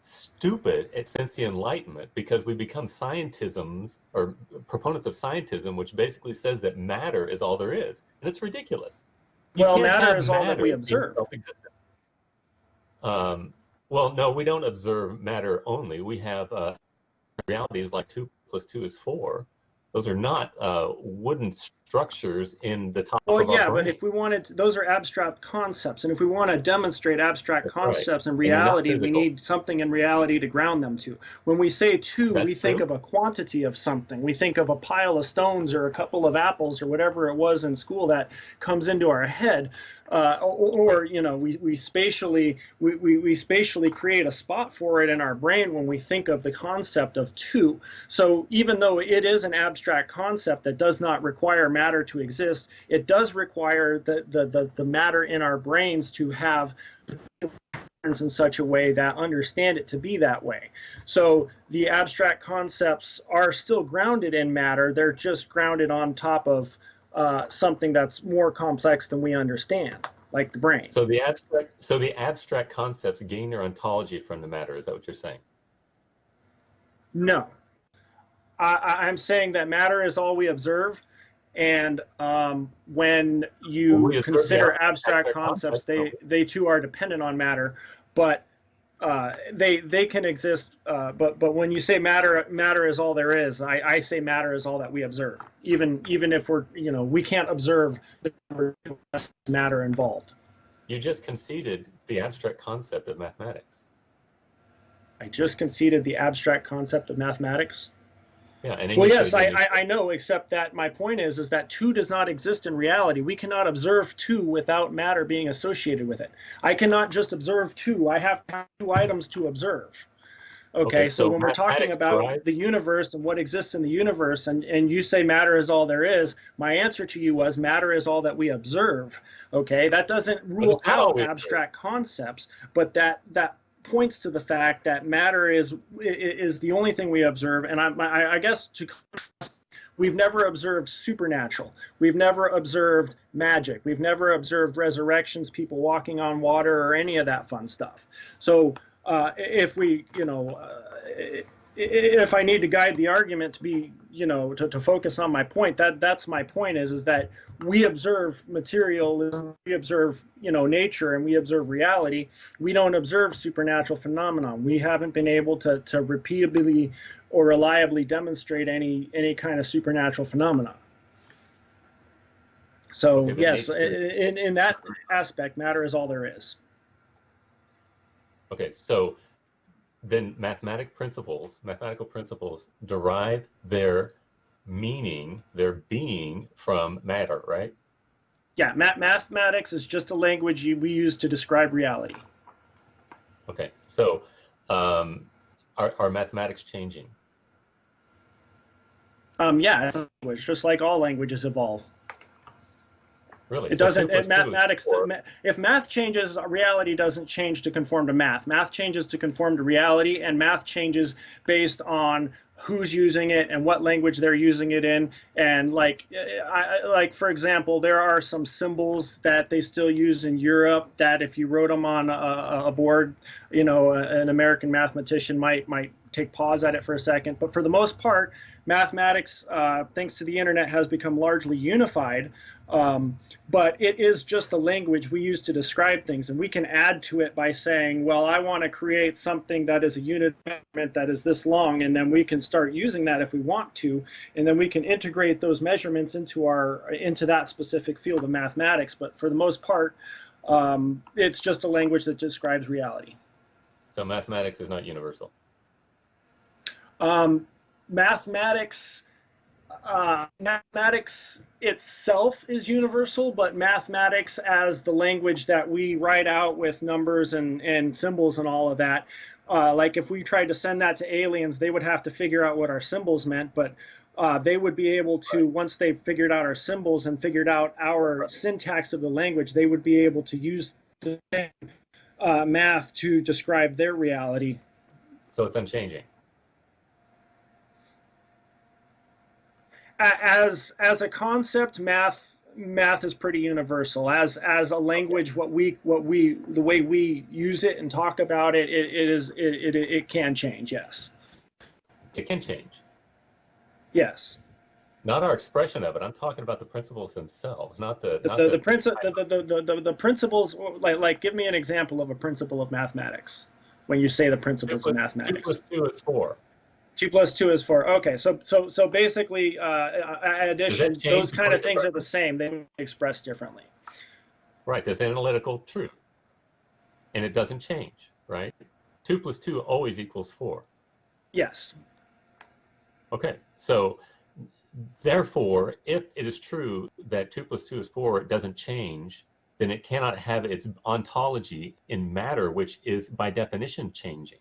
stupid since the Enlightenment, because we become scientisms, or proponents of scientism, which basically says that matter is all there is, and it's ridiculous. Well, matter is all that we observe. Well, no, we don't observe matter only. We have realities like 2 + 2 is 4. Those are not wooden structures in the top of our brain. Well, yeah, but if we wanted to, those are abstract concepts, and if we want to demonstrate abstract concepts in reality, we need something in reality to ground them to. When we say 2, we think of a quantity of something. We think of a pile of stones or a couple of apples or whatever it was in school that comes into our head. Or you know, we spatially create a spot for it in our brain when we think of the concept of 2. So even though it is an abstract concept that does not require matter to exist, it does require the matter in our brains to have in such a way that understand it to be that way. So the abstract concepts are still grounded in matter. They're just grounded on top of something that's more complex than we understand, like the brain. So the abstract concepts gain their ontology from the matter. Is that what you're saying? No, I'm saying that matter is all we observe. And when you consider abstract concepts, they too are dependent on matter, but they can exist. But when you say matter is all there is, I say matter is all that we observe. Even if we can't observe the matter involved. You just conceded the abstract concept of mathematics. I just conceded the abstract concept of mathematics. Yeah, and well, yes, I know, except that my point is that two does not exist in reality. We cannot observe two without matter being associated with it. I cannot just observe two. I have to have two items to observe. Okay, so when we're talking about the universe and what exists in the universe, and you say matter is all there is, my answer to you was matter is all that we observe. Okay, that doesn't rule out abstract concepts, but that points to the fact that matter is the only thing we observe. And I guess we've never observed supernatural. We've never observed magic. We've never observed resurrections, people walking on water, or any of that fun stuff. So if we, if I need to guide the argument to be, to focus on my point, that's my point is that we observe material, we observe, nature, and we observe reality. We don't observe supernatural phenomenon. We haven't been able to repeatably or reliably demonstrate any kind of supernatural phenomenon. So yes, in that aspect, matter is all there is. Okay, so then mathematical principles derive their meaning, their being from matter, right? Yeah, mathematics is just a language we use to describe reality. Okay, so are mathematics changing? Yeah, it's just like all languages evolve. Really? It doesn't. Mathematics. If math changes, reality doesn't change to conform to math. Math changes to conform to reality, and math changes based on who's using it and what language they're using it in. And like for example, there are some symbols that they still use in Europe that if you wrote them on a board, an American mathematician might take pause at it for a second. But for the most part, mathematics, thanks to the internet, has become largely unified. But it is just a language we use to describe things, and we can add to it by saying, well, I want to create something that is a unit measurement that is this long, and then we can start using that if we want to, and then we can integrate those measurements into that specific field of mathematics. But for the most part, it's just a language that describes reality. So mathematics is not universal. Mathematics itself is universal, but mathematics as the language that we write out with numbers and symbols and all of that, like if we tried to send that to aliens, they would have to figure out what our symbols meant, but they would be able to, once they figured out our symbols and figured out our syntax of the language, they would be able to use the math to describe their reality. So it's unchanging. As a concept, math is pretty universal. As a language, the way we use it and talk about it, it can change. Yes. It can change. Yes. Not our expression of it. I'm talking about the principles themselves, not the principles. Like, give me an example of a principle of mathematics. When you say the principles of mathematics, 2 + 2 is 4. 2 + 2 is 4. Okay, so basically, addition, those kind of things are the same. They express differently. Right. There's analytical truth, and it doesn't change. Right. 2 + 2 always equals 4. Yes. Okay. So therefore, if it is true that 2 + 2 is 4, it doesn't change, then it cannot have its ontology in matter, which is by definition changing.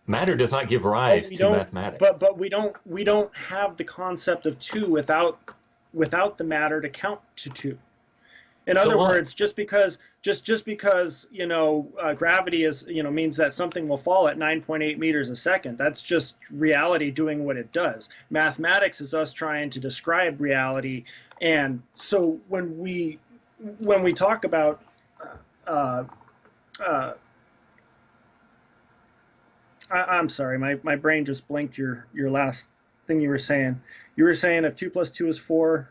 Matter does not give rise to mathematics. But we don't have the concept of 2 without the matter to count to 2. In So other what? words, just because gravity is means that something will fall at 9.8 meters a second. That's just reality doing what it does. Mathematics is us trying to describe reality, and so when we talk about I'm sorry, my brain just blinked your last thing you were saying. You were saying if 2 plus 2 is 4.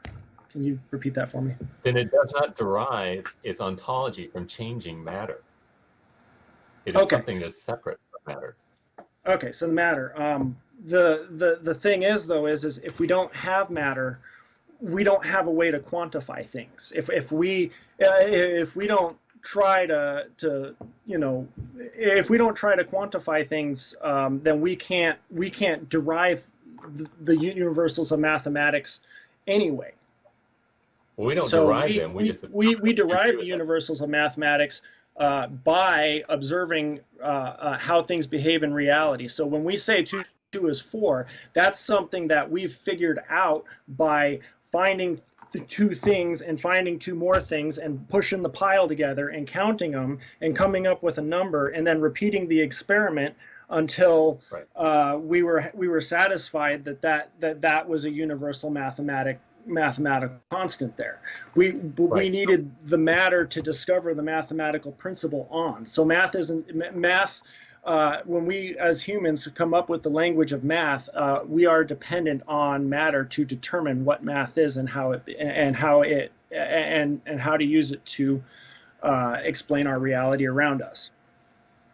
Can you repeat that for me? Then it does not derive its ontology from changing matter. It is something that's separate from matter. Okay, so the matter. The thing is though is if we don't have matter, we don't have a way to quantify things. If we don't try to if we don't try to quantify things, then we can't derive the universals of mathematics anyway. Well, we don't derive them. We derive the universals of mathematics by observing how things behave in reality. So when we say 2 is 4, that's something that we've figured out by finding 2 things and finding 2 more things and pushing the pile together and counting them and coming up with a number and then repeating the experiment until we were satisfied that was a universal mathematical constant there. We needed the matter to discover the mathematical principle on. So math when we as humans come up with the language of math, we are dependent on matter to determine what math is and how to use it to explain our reality around us.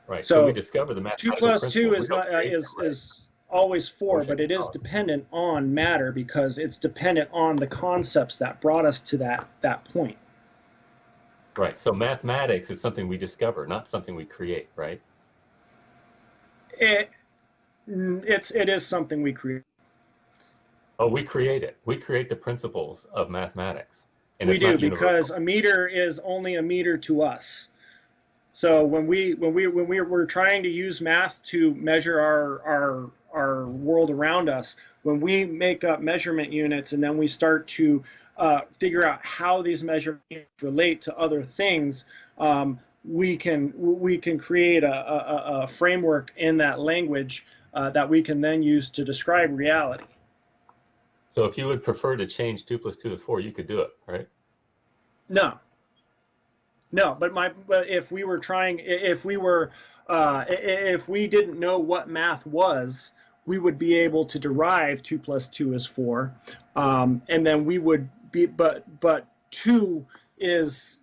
Right. So we discover the mathematical 2 plus 2 principles. is always 4, but it is dependent on matter because it's dependent on the concepts that brought us to that point. Right. So mathematics is something we discover, not something we create, right? It is something we create. Oh, we create it. We create the principles of mathematics. And we do, because a meter is only a meter to us. So when we're trying to use math to measure our world around us, when we make up measurement units and then we start to figure out how these measurement units relate to other things, we can create a framework in that language that we can then use to describe reality. So if you would prefer to change 2 plus 2 is 4, you could do it, right? No, but if we didn't know what math was, we would be able to derive 2 plus 2 is 4, and then we would be. But 2 is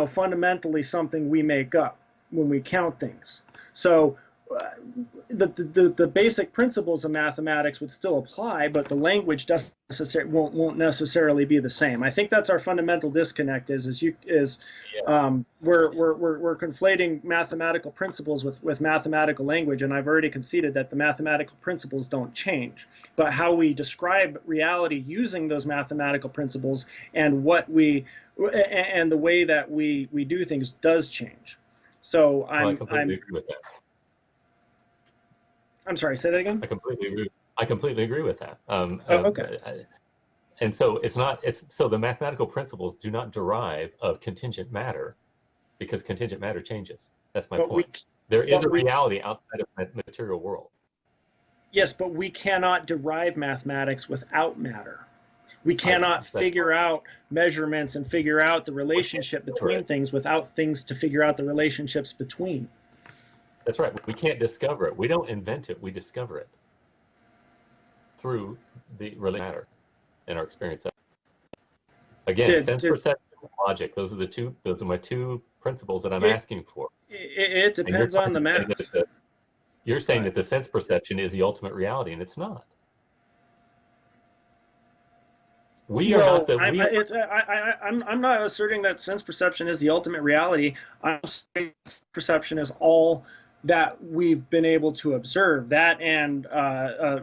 fundamentally something we make up when we count things. So the basic principles of mathematics would still apply, but the language won't necessarily be the same. I think that's our fundamental disconnect. We're conflating mathematical principles with mathematical language, and I've already conceded that the mathematical principles don't change, but how we describe reality using those mathematical principles and the way that we do things does change. So I completely agree with that. I'm sorry, say that again? I completely agree with that. Okay. And so so the mathematical principles do not derive of contingent matter because contingent matter changes. That's my point. There is a reality outside of the material world. Yes, but we cannot derive mathematics without matter. We cannot figure out measurements and figure out the relationship between things without things to figure out the relationships between. That's right. We can't discover it. We don't invent it. We discover it through the related matter in our experience. Again, sense perception, logic. Those are my 2 principles that I'm asking for. It depends on the math. You're saying that the sense perception is the ultimate reality, and it's not. I'm not asserting that sense perception is the ultimate reality. I'm saying sense perception is all that we've been able to observe. That and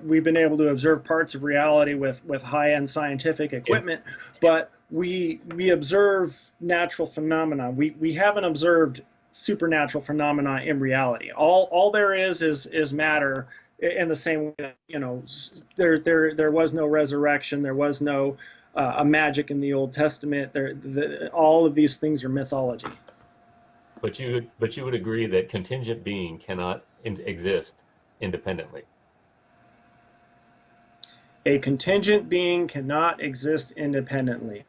we've been able to observe parts of reality with high-end scientific equipment, but we observe natural phenomena. We haven't observed supernatural phenomena in reality. All there is matter. In the same way, there was no resurrection, there was no a magic in the Old Testament. All of these things are mythology. But you would agree that contingent being cannot exist independently. A contingent being cannot exist independently.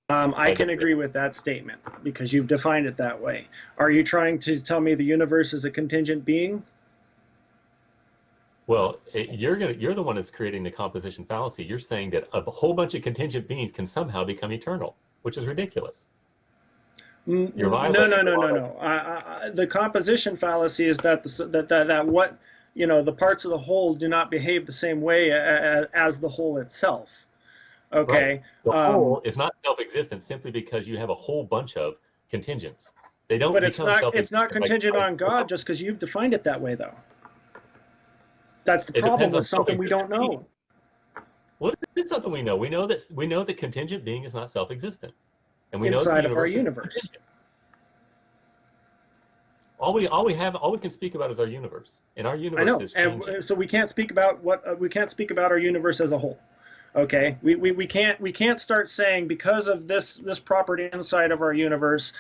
I can agree with that statement because you've defined it that way. Are you trying to tell me the universe is a contingent being? Well, you're the one that's creating the composition fallacy. You're saying that a whole bunch of contingent beings can somehow become eternal, which is ridiculous. No. The composition fallacy is that the parts of the whole do not behave the same way as the whole itself. Okay. Right. The whole is not self-existent simply because you have a whole bunch of contingents. They don't. But it's not contingent on God just because you've defined it that way, though. That's the problem with something we don't know. Well, it's something we know. We know that contingent being is not self-existent, and we inside know of our universe. All we can speak about is our universe, and our universe is changing. And so we can't speak about our universe as a whole. Okay, we can't start saying because of this property inside of our universe,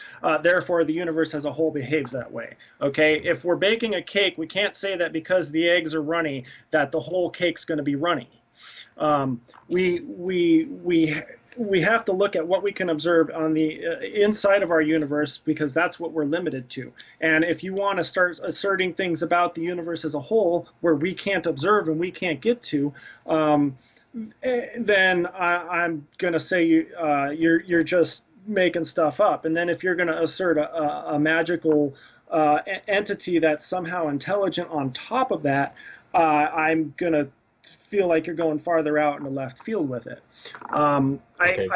therefore the universe as a whole behaves that way. Okay, if we're baking a cake, we can't say that because the eggs are runny that the whole cake's going to be runny. We have to look at what we can observe on the inside of our universe because that's what we're limited to. And if you want to start asserting things about the universe as a whole where we can't observe and we can't get to, then I'm going to say you're just making stuff up. And then if you're going to assert a magical entity that's somehow intelligent on top of that, I'm going to feel like you're going farther out in the left field with it. I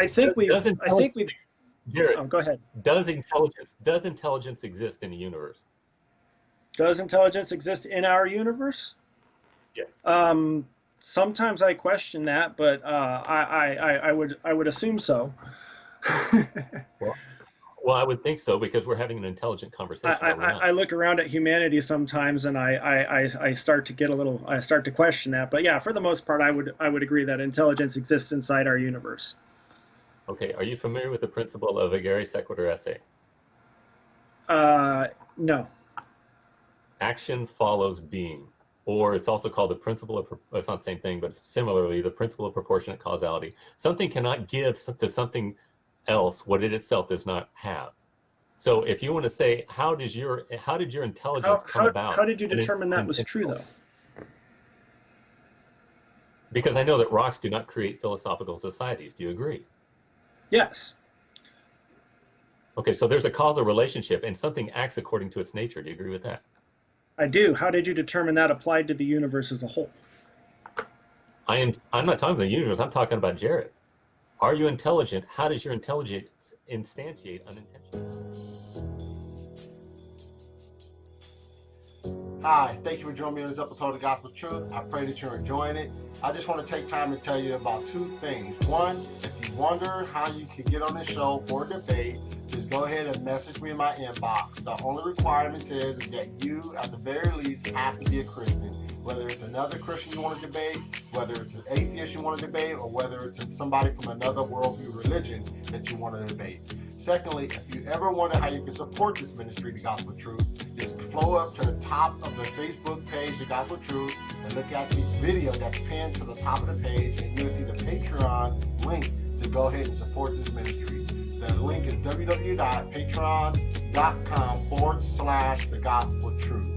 think we've. Jarrod, oh, go ahead. Does intelligence exist in the universe? Does intelligence exist in our universe? Yes. Sometimes I question that, but I would assume so. Well, I would think so because we're having an intelligent conversation. I look around at humanity sometimes, and I start to question that. But yeah, for the most part, I would agree that intelligence exists inside our universe. Okay, are you familiar with the principle of aere sequitur esse? No. Action follows being, or it's also called the principle of, it's not the same thing, but similarly, the principle of proportionate causality. Something cannot give to something else what it itself does not have. So if you want to say, how did your intelligence come about? How did you determine that was true, though? Because I know that rocks do not create philosophical societies. Do you agree? Yes. Okay, so there's a causal relationship and something acts according to its nature. Do you agree with that? I do. How did you determine that applied to the universe as a whole? I'm not talking about the universe. I'm talking about Jarrod. Are you intelligent? How does your intelligence instantiate unintentionally? Hi, thank you for joining me on this episode of The Gospel Truth. I pray that you're enjoying it. I just want to take time to tell you about two things. One, if you wonder how you can get on this show for a debate, just go ahead and message me in my inbox. The only requirement is that you, at the very least, have to be a Christian. Whether it's another Christian you want to debate, whether it's an atheist you want to debate, or whether it's somebody from another worldview religion that you want to debate. Secondly, if you ever wonder how you can support this ministry, The Gospel Truth, just flow up to the top of the Facebook page, The Gospel Truth, and look at the video that's pinned to the top of the page, and you'll see the Patreon link to go ahead and support this ministry. The link is www.patreon.com/The Gospel Truth.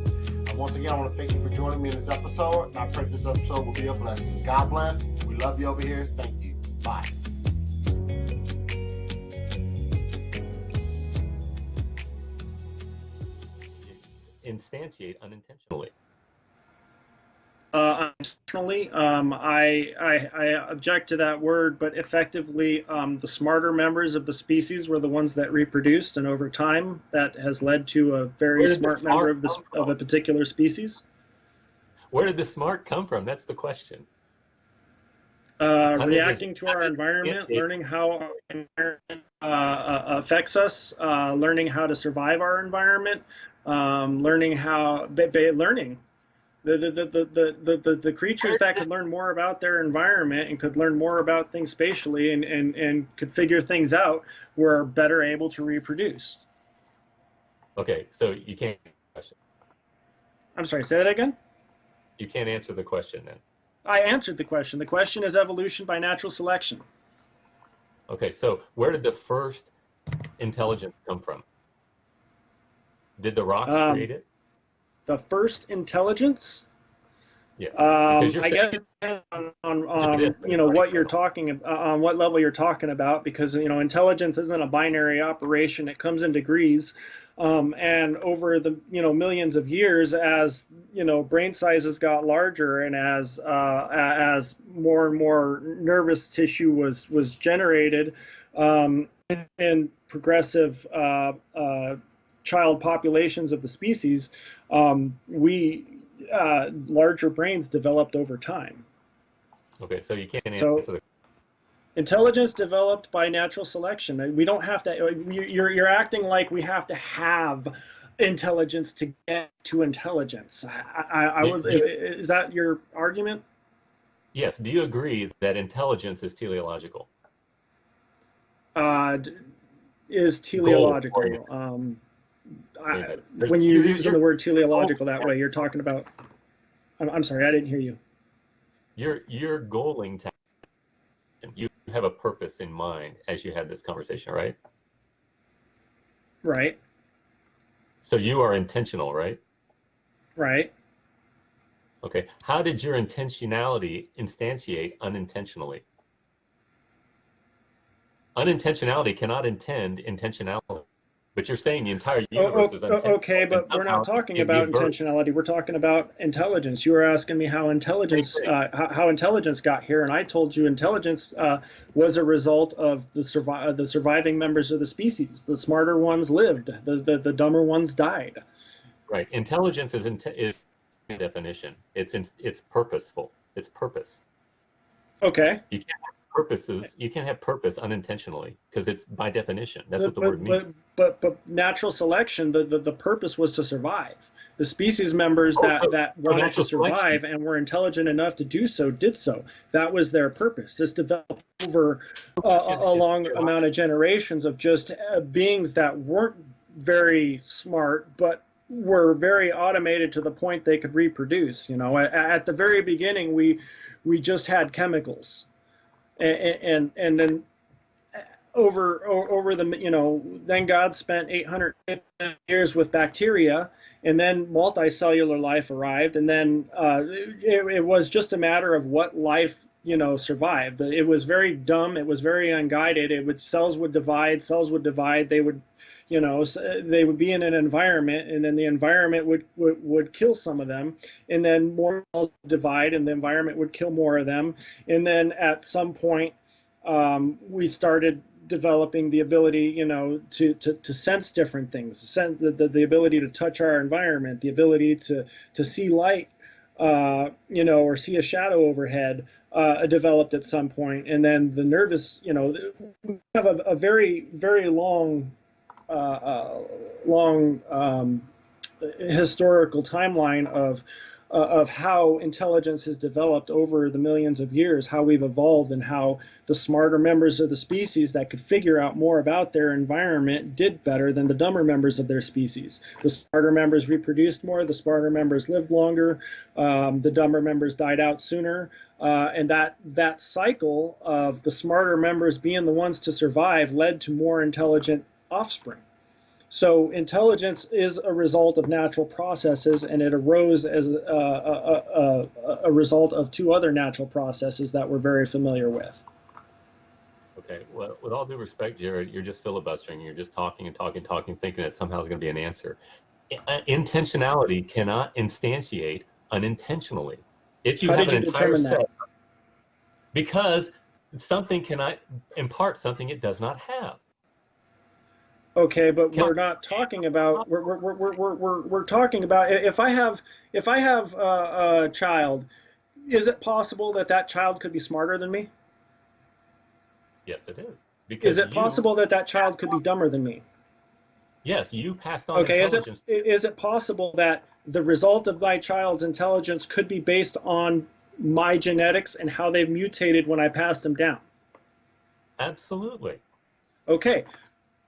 Once again, I want to thank you for joining me in this episode, and I pray this episode will be a blessing. God bless. We love you over here. Thank you. Bye. Instantiate unintentionally. Unintentionally, I object to that word, but effectively, the smarter members of the species were the ones that reproduced, and over time, that has led to a very smart member of a particular species. Where did the smart come from? That's the question. Reacting to our environment, learning how our environment affects us, learning how to survive our environment, learning The creatures that could learn more about their environment and could learn more about things spatially and could figure things out were better able to reproduce. Okay, so you can't answer the question. I'm sorry, say that again? You can't answer the question then. I answered the question. The question is evolution by natural selection. Okay, so where did the first intelligence come from? Did the rocks create it? The first intelligence? Yes. I guess on you know what you're talking on what level you're talking about, because you know intelligence isn't a binary operation. It comes in degrees, and over the millions of years, as brain sizes got larger and as more and more nervous tissue was generated, and progressive child populations of the species, larger brains developed over time. Okay, so you can't answer the intelligence developed by natural selection. We don't have to. You're acting like we have to have intelligence to get to intelligence. Is that your argument? Yes. Do you agree that intelligence is teleological? Is teleological. When you're using the word teleological that way, you're talking about. I'm sorry, I didn't hear you. You're goaling to. You have a purpose in mind as you had this conversation, right? Right. So you are intentional, right? Right. Okay. How did your intentionality instantiate unintentionally? Unintentionality cannot intend intentionality. But you're saying the entire universe is intentional. Okay, but we're not talking about intentionality. We're talking about intelligence. You were asking me how intelligence got here, and I told you intelligence was a result of the surviving members of the species. The smarter ones lived. The dumber ones died. Right. Intelligence is definition. It's purposeful. It's purpose. Okay. You can't have purposes. You can't have purpose unintentionally because it's by definition. That's what the word means. But natural selection, the purpose was to survive. The species members that wanted to survive and were intelligent enough to do so did so. That was their purpose. This developed over a long amount of generations of just beings that weren't very smart, but were very automated to the point they could reproduce. At the very beginning, we just had chemicals, and then over the then God spent 850 years with bacteria, and then multicellular life arrived, and then it was just a matter of what life survived. It was very dumb. It was very unguided. Cells would divide. They would they would be in an environment, and then the environment would kill some of them, and then more cells would divide, and the environment would kill more of them, and then at some point we started developing the ability to sense different things, the ability to touch our environment, the ability to see light, or see a shadow overhead, developed at some point, and then the nervous, we have a very, very long historical timeline of how intelligence has developed over the millions of years, how we've evolved, and how the smarter members of the species that could figure out more about their environment did better than the dumber members of their species. The smarter members reproduced more, the smarter members lived longer, the dumber members died out sooner, and that cycle of the smarter members being the ones to survive led to more intelligent offspring. So intelligence is a result of natural processes, and it arose as a result of two other natural processes that we're very familiar with. Okay, well, with all due respect, Jarrod, you're just filibustering. You're just talking and talking, thinking that somehow is going to be an answer. Intentionality cannot instantiate unintentionally. If you have an entire set, because something cannot impart something it does not have. Okay, but we're not talking about. We're talking about if I have a child, is it possible that child could be smarter than me? Yes, it is. Because is it possible that child could be dumber than me? Yes, you passed on intelligence. Is it possible that the result of my child's intelligence could be based on my genetics and how they've mutated when I passed them down. Absolutely. Okay,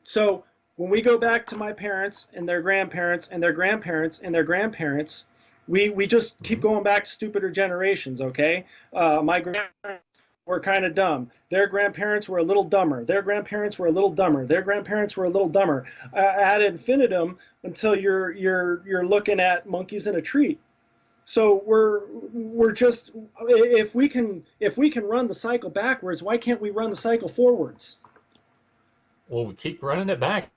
so when we go back to my parents and their grandparents and their grandparents and their grandparents, we just keep going back to stupider generations, okay? My grandparents were kind of dumb. Their grandparents were a little dumber. Their grandparents were a little dumber. Their grandparents were a little dumber. Ad infinitum until you're looking at monkeys in a tree. So we're just, if we can run the cycle backwards, why can't we run the cycle forwards? Well, we keep running it back.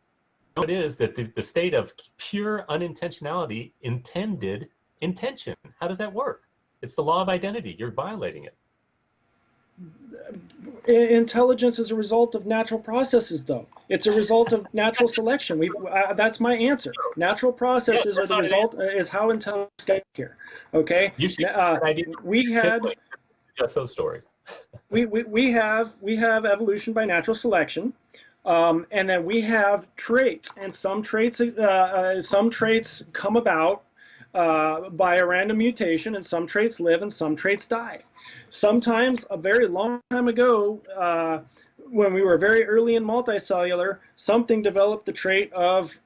It is that the state of pure unintentionality intended intention. How does that work? It's the law of identity. You're violating it. Intelligence is a result of natural processes, though. It's a result of natural selection. That's my answer. Natural processes are the result, is how intelligence gets here. Okay? We had just so story. we have evolution by natural selection. And then we have traits, and some traits come about by a random mutation, and some traits live and some traits die. Sometimes, a very long time ago, when we were very early in multicellular, something developed the trait of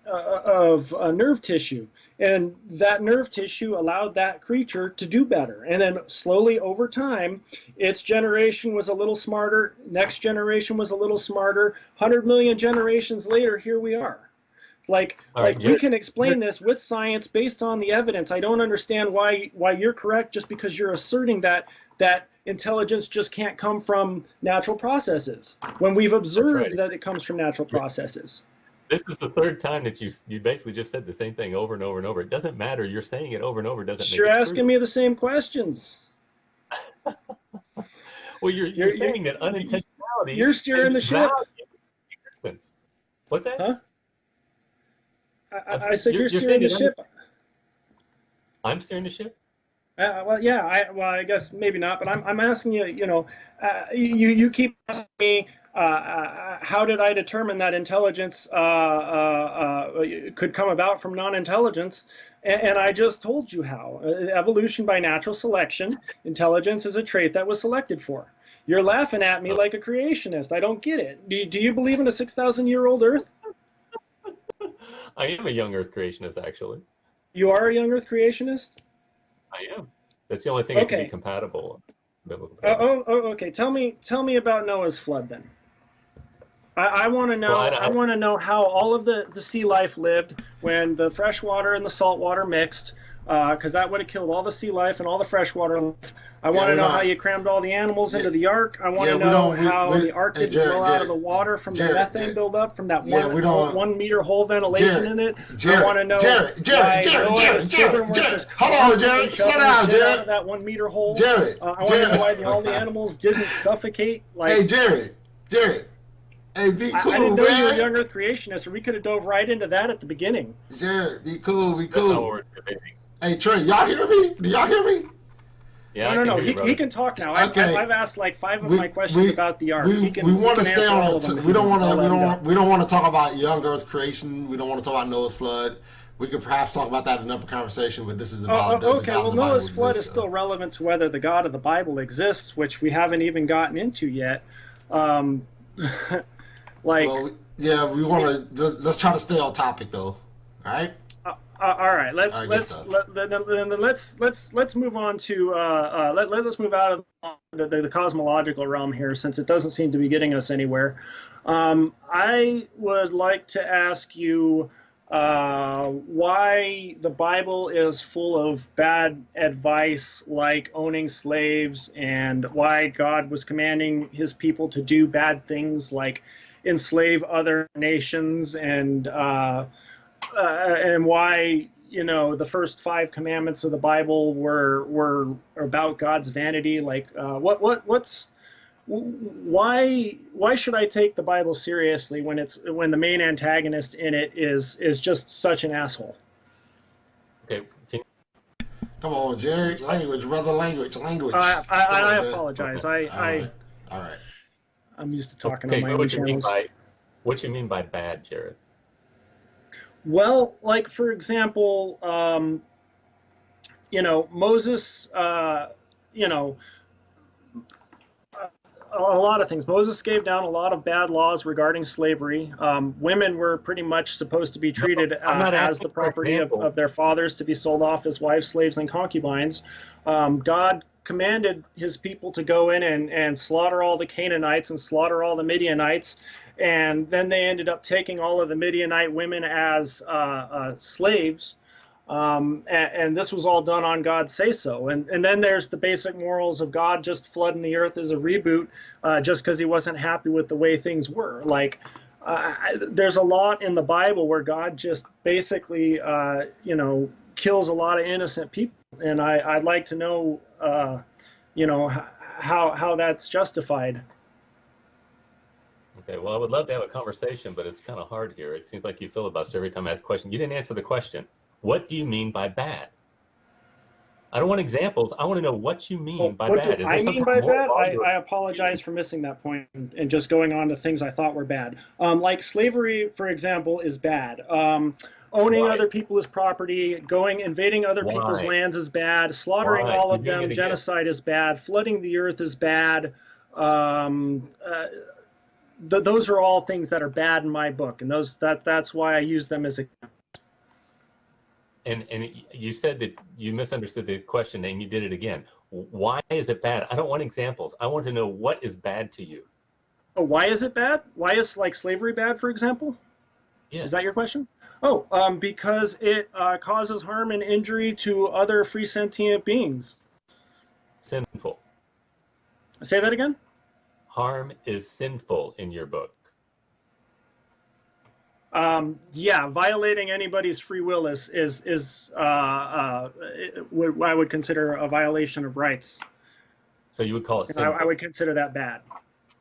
nerve tissue, and that nerve tissue allowed that creature to do better. And then slowly over time, its generation was a little smarter, next generation was a little smarter, 100 million generations later, here we are. Like we can explain this with science based on the evidence. I don't understand why you're correct just because you're asserting that intelligence just can't come from natural processes when we've observed that it comes from natural processes. This is the third time that you basically just said the same thing over and over and over. It doesn't matter. You're saying it over and over. Doesn't make it true. You're asking me the same questions. Well, you're saying that unintentionality. You're steering the ship. What's that? Huh? I said you're steering the ship. I'm steering the ship? Well, yeah. I guess maybe not, but I'm asking you. You keep asking me. How did I determine that intelligence could come about from non-intelligence? And I just told you how. Evolution by natural selection. Intelligence is a trait that was selected for. You're laughing at me like a creationist. I don't get it. Do you believe in a 6,000-year-old Earth? I am a young Earth creationist, actually. You are a young Earth creationist? I am. That's the only thing that can be compatible. Okay. Tell me about Noah's flood then. I want to know. I want to know how all of the sea life lived when the fresh water and the salt water mixed, because that would have killed all the sea life and all the fresh water life. I want to know how you crammed all the animals into the ark. I want to know how the ark didn't grow out of the water from the methane buildup from that 1 meter hole ventilation in it. I want to know why Noah's children were just hold on, Jarrod. Slow down, Jarrod. That 1 meter hole. Jarrod. I want to know why all the animals didn't suffocate. Hey, Jarrod. Hey, be cool, I didn't know man. you were a young Earth creationist, or we could have dove right into that at the beginning. Jarrod, be cool. Hey, Trey, y'all hear me? Do y'all hear me? Yeah, no. He can talk now. Okay. I've asked like 5 of my questions about the ark. We want to stay on. We don't want to talk about young Earth creation. We don't want to talk about Noah's flood. We could perhaps talk about that in another conversation, but this is about. Noah's flood is still relevant to whether the God of the Bible exists, which we haven't even gotten into yet. We want to. Let's try to stay on topic, though. All right. All right. Let's move on to let's move out of the cosmological realm here, since it doesn't seem to be getting us anywhere. I would like to ask you why the Bible is full of bad advice, like owning slaves, and why God was commanding His people to do bad things, like enslave other nations, and why the first 5 commandments of the Bible were about God's vanity. Like why should I take the Bible seriously when the main antagonist in it is just such an asshole? Okay. Come on, Jarrod. Language. I apologize. All right. I'm used to talking on my own channels. What you mean by bad, Jarrod? Well, like for example, Moses, you know, a lot of things. Moses gave down a lot of bad laws regarding slavery. Women were pretty much supposed to be No, treated I'm not as asking the for property examples. of their fathers, to be sold off as wives, slaves, and concubines. God commanded his people to go in and slaughter all the Canaanites and slaughter all the Midianites. And then they ended up taking all of the Midianite women as slaves. And this was all done on God's say so. And then there's the basic morals of God just flooding the earth as a reboot, just because he wasn't happy with the way things were. Like, there's a lot in the Bible where God just basically, kills a lot of innocent people. And I'd like to know, how that's justified. Okay, well, I would love to have a conversation, but it's kind of hard here. It seems like you filibuster every time I ask a question. You didn't answer the question. What do you mean by bad? I don't want examples. I want to know what you mean by What do bad. Is there I some mean kind by of moral bad? law you're I apologize for missing that point and just going on to things I thought were bad. Like slavery, for example, is bad. Owning Why? other people's property, invading other people's Why? lands is bad. Slaughtering Why? all You're of doing them, it again. genocide is bad. Flooding the earth is bad. Um, uh, those are all things that are bad in my book, and that's why I use them as a. And you said that you misunderstood the question and you did it again. Why is it bad? I don't want examples. I want to know what is bad to you. Oh, why is it bad? Why is like slavery bad, for example? Is that your Yes. question? Oh, because it causes harm and injury to other free sentient beings. Sinful. Say that again? Harm is sinful in your book. Yeah, violating anybody's free will what I would consider a violation of rights. So you would call it And I sinful. would consider that bad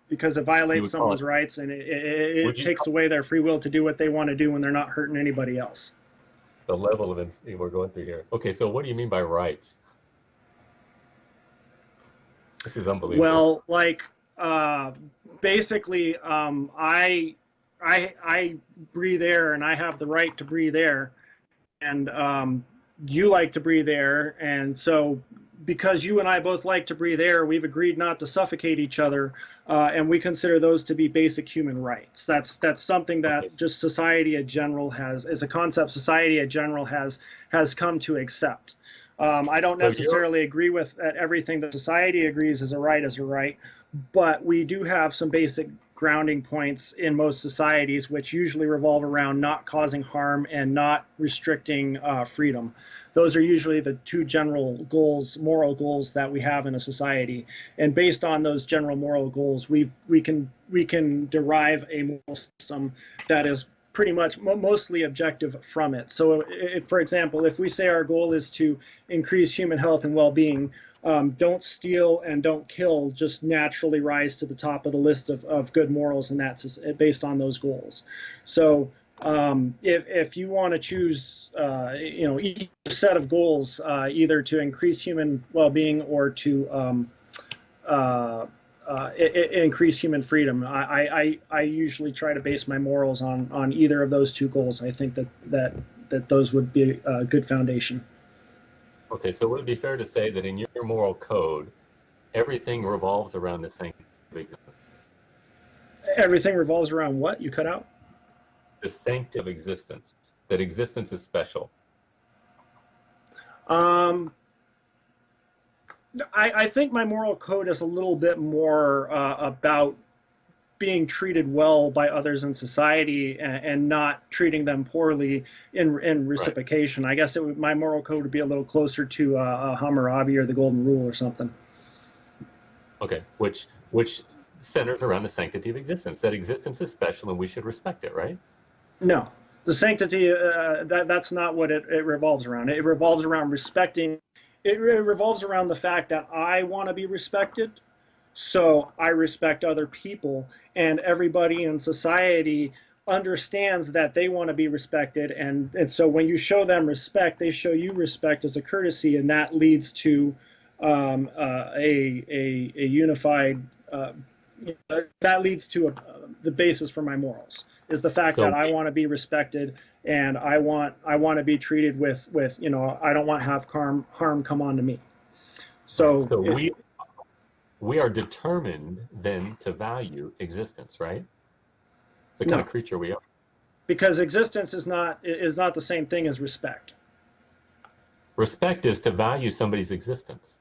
because it You violates would call it, someone's rights and would it you takes call away their free will to do what they want to do when they're not hurting anybody else. the level of we're going through here? Okay, so what do you mean by rights? This is unbelievable. Well, like uh, basically, I breathe air and I have the right to breathe air, and you like to breathe air, and so because you and I both like to breathe air, we've agreed not to suffocate each other, and we consider those to be basic human rights. That's something Okay, that just society in general is a concept society in general has come to accept. I don't so you're necessarily agree with everything that society agrees is a right, but we do have some basic grounding points in most societies, which usually revolve around not causing harm and not restricting freedom. Those are usually the two general goals, moral goals that we have in a society. And based on those general moral goals, we can derive a moral system that is pretty much mostly objective from it. So, for example, if we say our goal is to increase human health and well-being, don't steal and don't kill just naturally rise to the top of the list of good morals, and that's based on those goals. So if you want to choose, each set of goals, either to increase human well-being or to increase human freedom, I usually try to base my morals on either of those two goals. I think that those would be a good foundation. okay. So would it be fair to say that in your moral code, everything revolves around the sanctity of existence? Everything revolves around what? You cut out? The sanctity of existence. That existence is special. Um, I think my moral code is a little bit more about being treated well by others in society and not treating them poorly in Right. reciprocation. I guess my moral code would be a little closer to Hammurabi or the Golden Rule or something. Okay. Which centers around the sanctity of existence. That existence is special and we should respect it, right? No, the sanctity that's not what it revolves around. It revolves around respecting. It revolves around the fact that I want to be respected, so I respect other people, and everybody in society understands that they want to be respected, and so when you show them respect, they show you respect as a courtesy, and that leads to a unified. That leads to the basis for my morals, is the fact So that I want to be respected, and I want to be treated with I don't want to have harm come on to me. So, so we are determined then to value existence, right? It's the kind of creature we are. Because existence is not the same thing as respect. Respect is to value somebody's existence.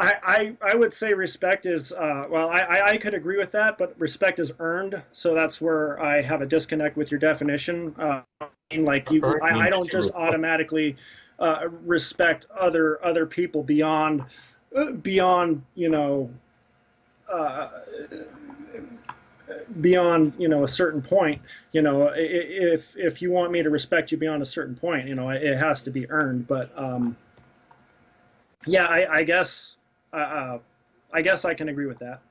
I would say respect is I could agree with that, but respect is earned, so that's where I have a disconnect with your definition. I don't just automatically respect other people beyond beyond a certain point. If you want me to respect you beyond a certain point, it has to be earned. But yeah, I guess I can agree with that.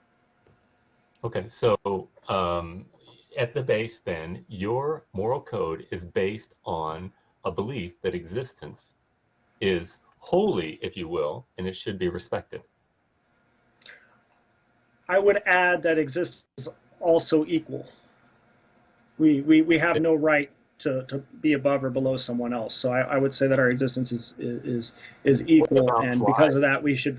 Okay, so at the base then, your moral code is based on a belief that existence is holy, if you will, and it should be respected. I would add that existence is also equal. We have no right to be above or below someone else. So I would say that our existence is equal, and because of that, we should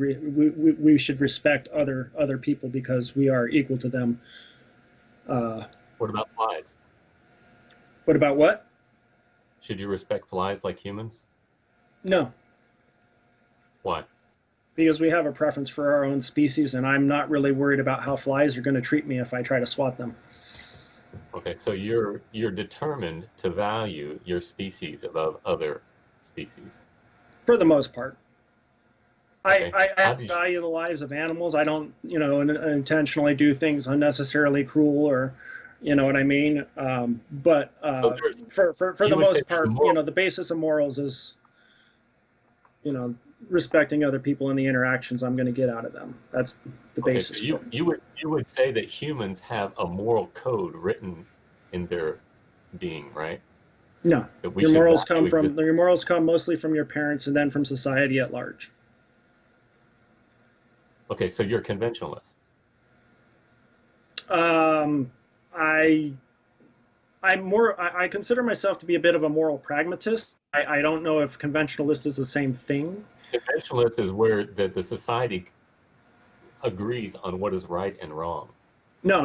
respect other people because we are equal to them. What about flies? What about what? Should you respect flies like humans? No. Why? Because we have a preference for our own species, and I'm not really worried about how flies are going to treat me if I try to swat them. Okay, so you're determined to value your species above other species. For the most part. Okay. I value the lives of animals. I don't, intentionally do things unnecessarily cruel, or, you know what I mean? But for the most part, the basis of morals is, respecting other people and the interactions I'm going to get out of them. That's the basis. So you would say that humans have a moral code written in their being, right? No, your morals come mostly from your parents and then from society at large. Okay, so you're a conventionalist. I consider myself to be a bit of a moral pragmatist. I don't know if conventionalist is the same thing. Conventionalist is where the society agrees on what is right and wrong. No.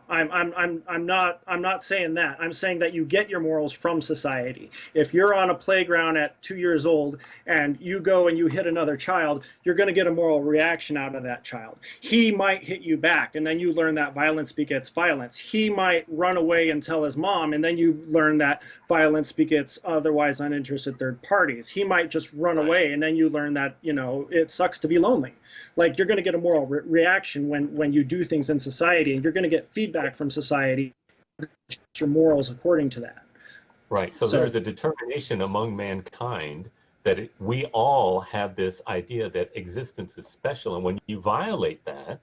I'm not saying that. I'm saying that you get your morals from society. If you're on a playground at 2 years old and you go and you hit another child, you're going to get a moral reaction out of that child. He might hit you back, and then you learn that violence begets violence. He might run away and tell his mom, and then you learn that violence begets otherwise uninterested third parties. He might just run away, and then you learn that, it sucks to be lonely. Like, you're going to get a moral reaction when you do things in society, and you're going to get feedback from society, your morals according to that. Right. So there's a determination among mankind that we all have this idea that existence is special. And when you violate that,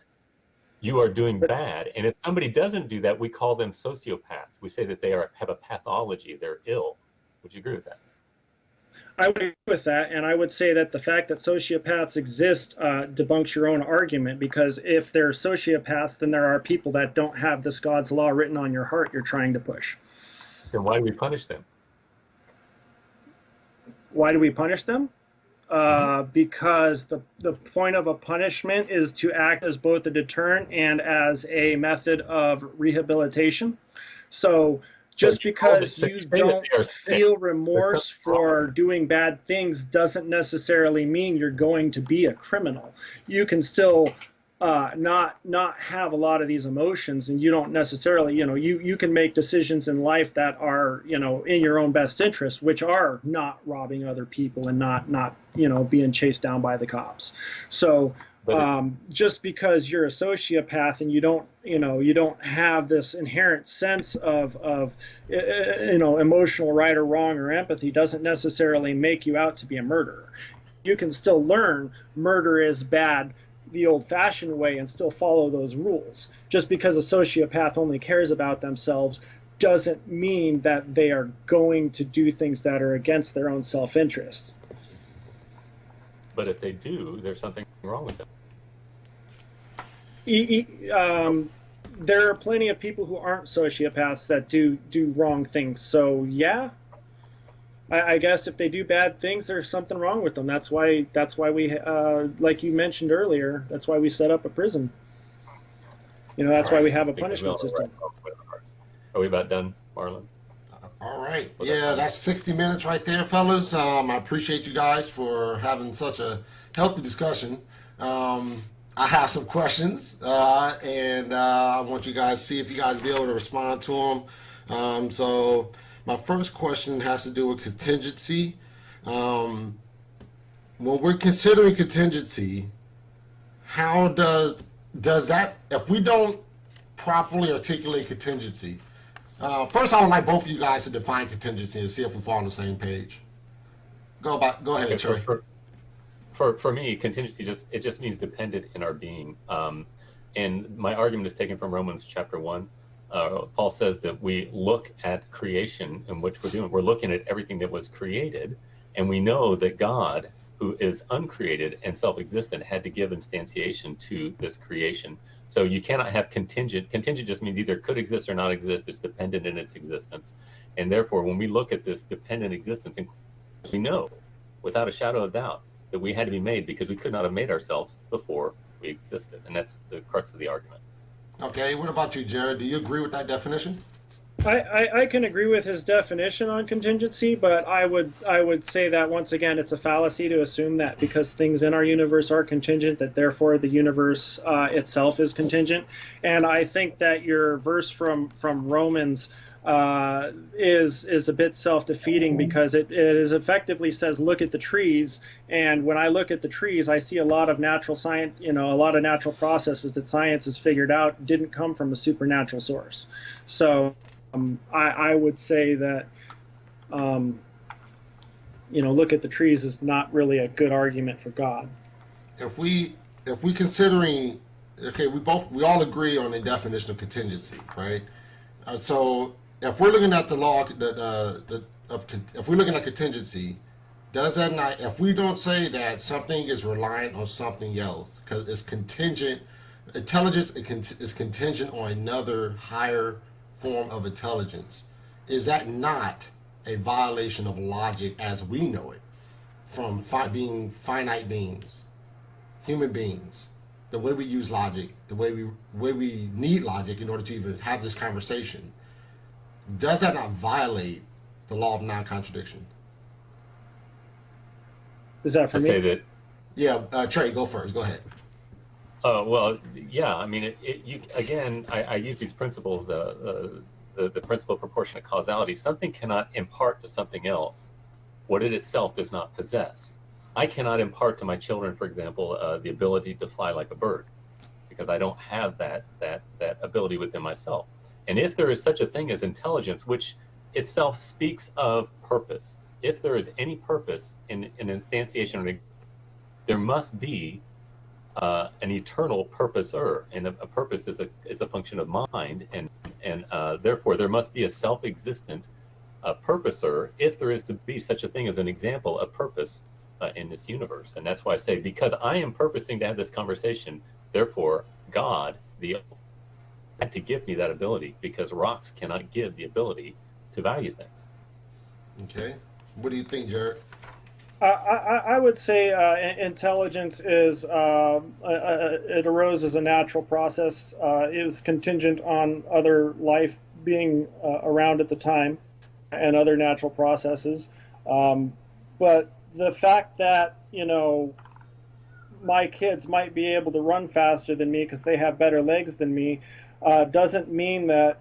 you are doing bad. And if somebody doesn't do that, we call them sociopaths. We say that they have a pathology. They're ill. Would you agree with that? I would agree with that, and I would say that the fact that sociopaths exist debunks your own argument, because if they're sociopaths, then there are people that don't have this God's law written on your heart you're trying to push. Then why do we punish them? Why do we punish them? Because the point of a punishment is to act as both a deterrent and as a method of rehabilitation. So just because you don't feel remorse for doing bad things doesn't necessarily mean you're going to be a criminal. You can still not have a lot of these emotions, and you don't necessarily, you can make decisions in life that are, in your own best interest, which are not robbing other people and not being chased down by the cops. So just because you're a sociopath and you don't have this inherent sense of emotional right or wrong or empathy doesn't necessarily make you out to be a murderer. You can still learn murder is bad the old-fashioned way and still follow those rules. Just because a sociopath only cares about themselves doesn't mean that they are going to do things that are against their own self-interest. But if they do, there's something wrong with them. There are plenty of people who aren't sociopaths that do wrong things. So yeah, I guess if they do bad things, there's something wrong with them. That's why we, like you mentioned earlier, that's why we set up a prison. That's why we have a punishment system. Are we about done, Marlon? All right. Yeah, that's 60 minutes right there, fellas. I appreciate you guys for having such a healthy discussion. I have some questions, and I want you guys to see if you guys be able to respond to them. So my first question has to do with contingency. When we're considering contingency, how does that, if we don't properly articulate contingency, first I would like both of you guys to define contingency and see if we fall on the same page. Go ahead, Trey. For me, contingency just means dependent in our being. And my argument is taken from Romans chapter 1. Paul says that we look at creation, in which we're looking at everything that was created, and we know that God, who is uncreated and self-existent, had to give instantiation to this creation. So you cannot have contingent. Contingent just means either could exist or not exist. It's dependent in its existence. And therefore, when we look at this dependent existence, we know without a shadow of doubt that we had to be made because we could not have made ourselves before we existed. And that's the crux of the argument. Okay, what about you, Jarrod? Do you agree with that definition? I can agree with his definition on contingency, but I would say that once again it's a fallacy to assume that because things in our universe are contingent, that therefore the universe itself is contingent. And I think that your verse from Romans is a bit self-defeating because it is effectively says look at the trees, and when I look at the trees I see a lot of natural science, a lot of natural processes that science has figured out didn't come from a supernatural source. So I would say that look at the trees is not really a good argument for God. If we considering, okay, we all agree on the definition of contingency, right? So if we're looking at the law if we're looking at contingency, does that not, if we don't say that something is reliant on something else because it's contingent, intelligence is contingent on another higher form of intelligence, is that not a violation of logic as we know it from being finite beings, human beings, the way we use logic, the way we need logic in order to even have this conversation? Does that not violate the law of non-contradiction? Is that for me? Say that. Yeah, Trey, go first. Go ahead. Well, yeah. I mean, I use these principles, the principle of proportionate causality. Something cannot impart to something else what it itself does not possess. I cannot impart to my children, for example, the ability to fly like a bird, because I don't have that ability within myself. And if there is such a thing as intelligence, which itself speaks of purpose, if there is any purpose in an instantiation, there must be an eternal purposer, and a purpose is a function of mind, and therefore there must be a self-existent purposer if there is to be such a thing as an example of purpose in this universe. And that's why I say, because I am purposing to have this conversation, therefore God had to give me that ability, because rocks cannot give the ability to value things. Okay, what do you think, Jarrod? I would say intelligence is it arose as a natural process. Is contingent on other life being around at the time and other natural processes. But the fact that my kids might be able to run faster than me because they have better legs than me doesn't mean that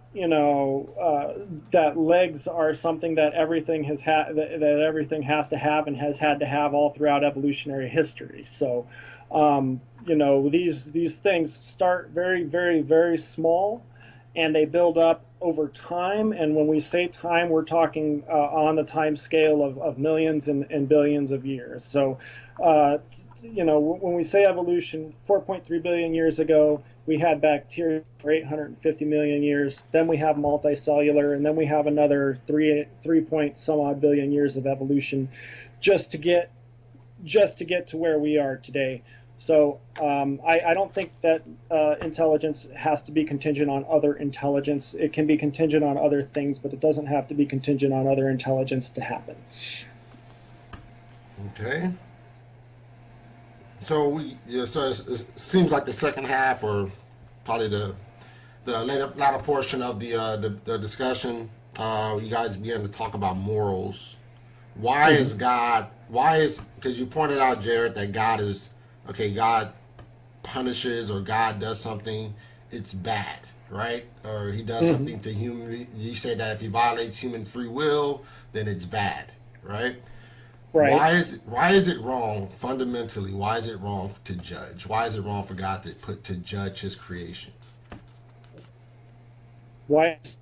that legs are something that everything has that everything has to have and has had to have all throughout evolutionary history. So these things start very, very, very small, and they build up over time. And when we say time, we're talking on the time scale of millions and billions of years. So when we say evolution, 4.3 billion years ago, we had bacteria for 850 million years. Then we have multicellular, and then we have another 3 point some odd billion years of evolution, just to get just to get to where we are today. So I don't think that intelligence has to be contingent on other intelligence. It can be contingent on other things, but it doesn't have to be contingent on other intelligence to happen. Okay. So so it seems like the second half, or probably the latter portion of the discussion, you guys began to talk about morals. Why is God? Because you pointed out, Jarrod, that God punishes, or God does something, it's bad, right? Or he does something to human. You say that if he violates human free will, then it's bad, right? Right. Why is it wrong fundamentally? Why is it wrong to judge? Why is it wrong for God to judge his creation? Why is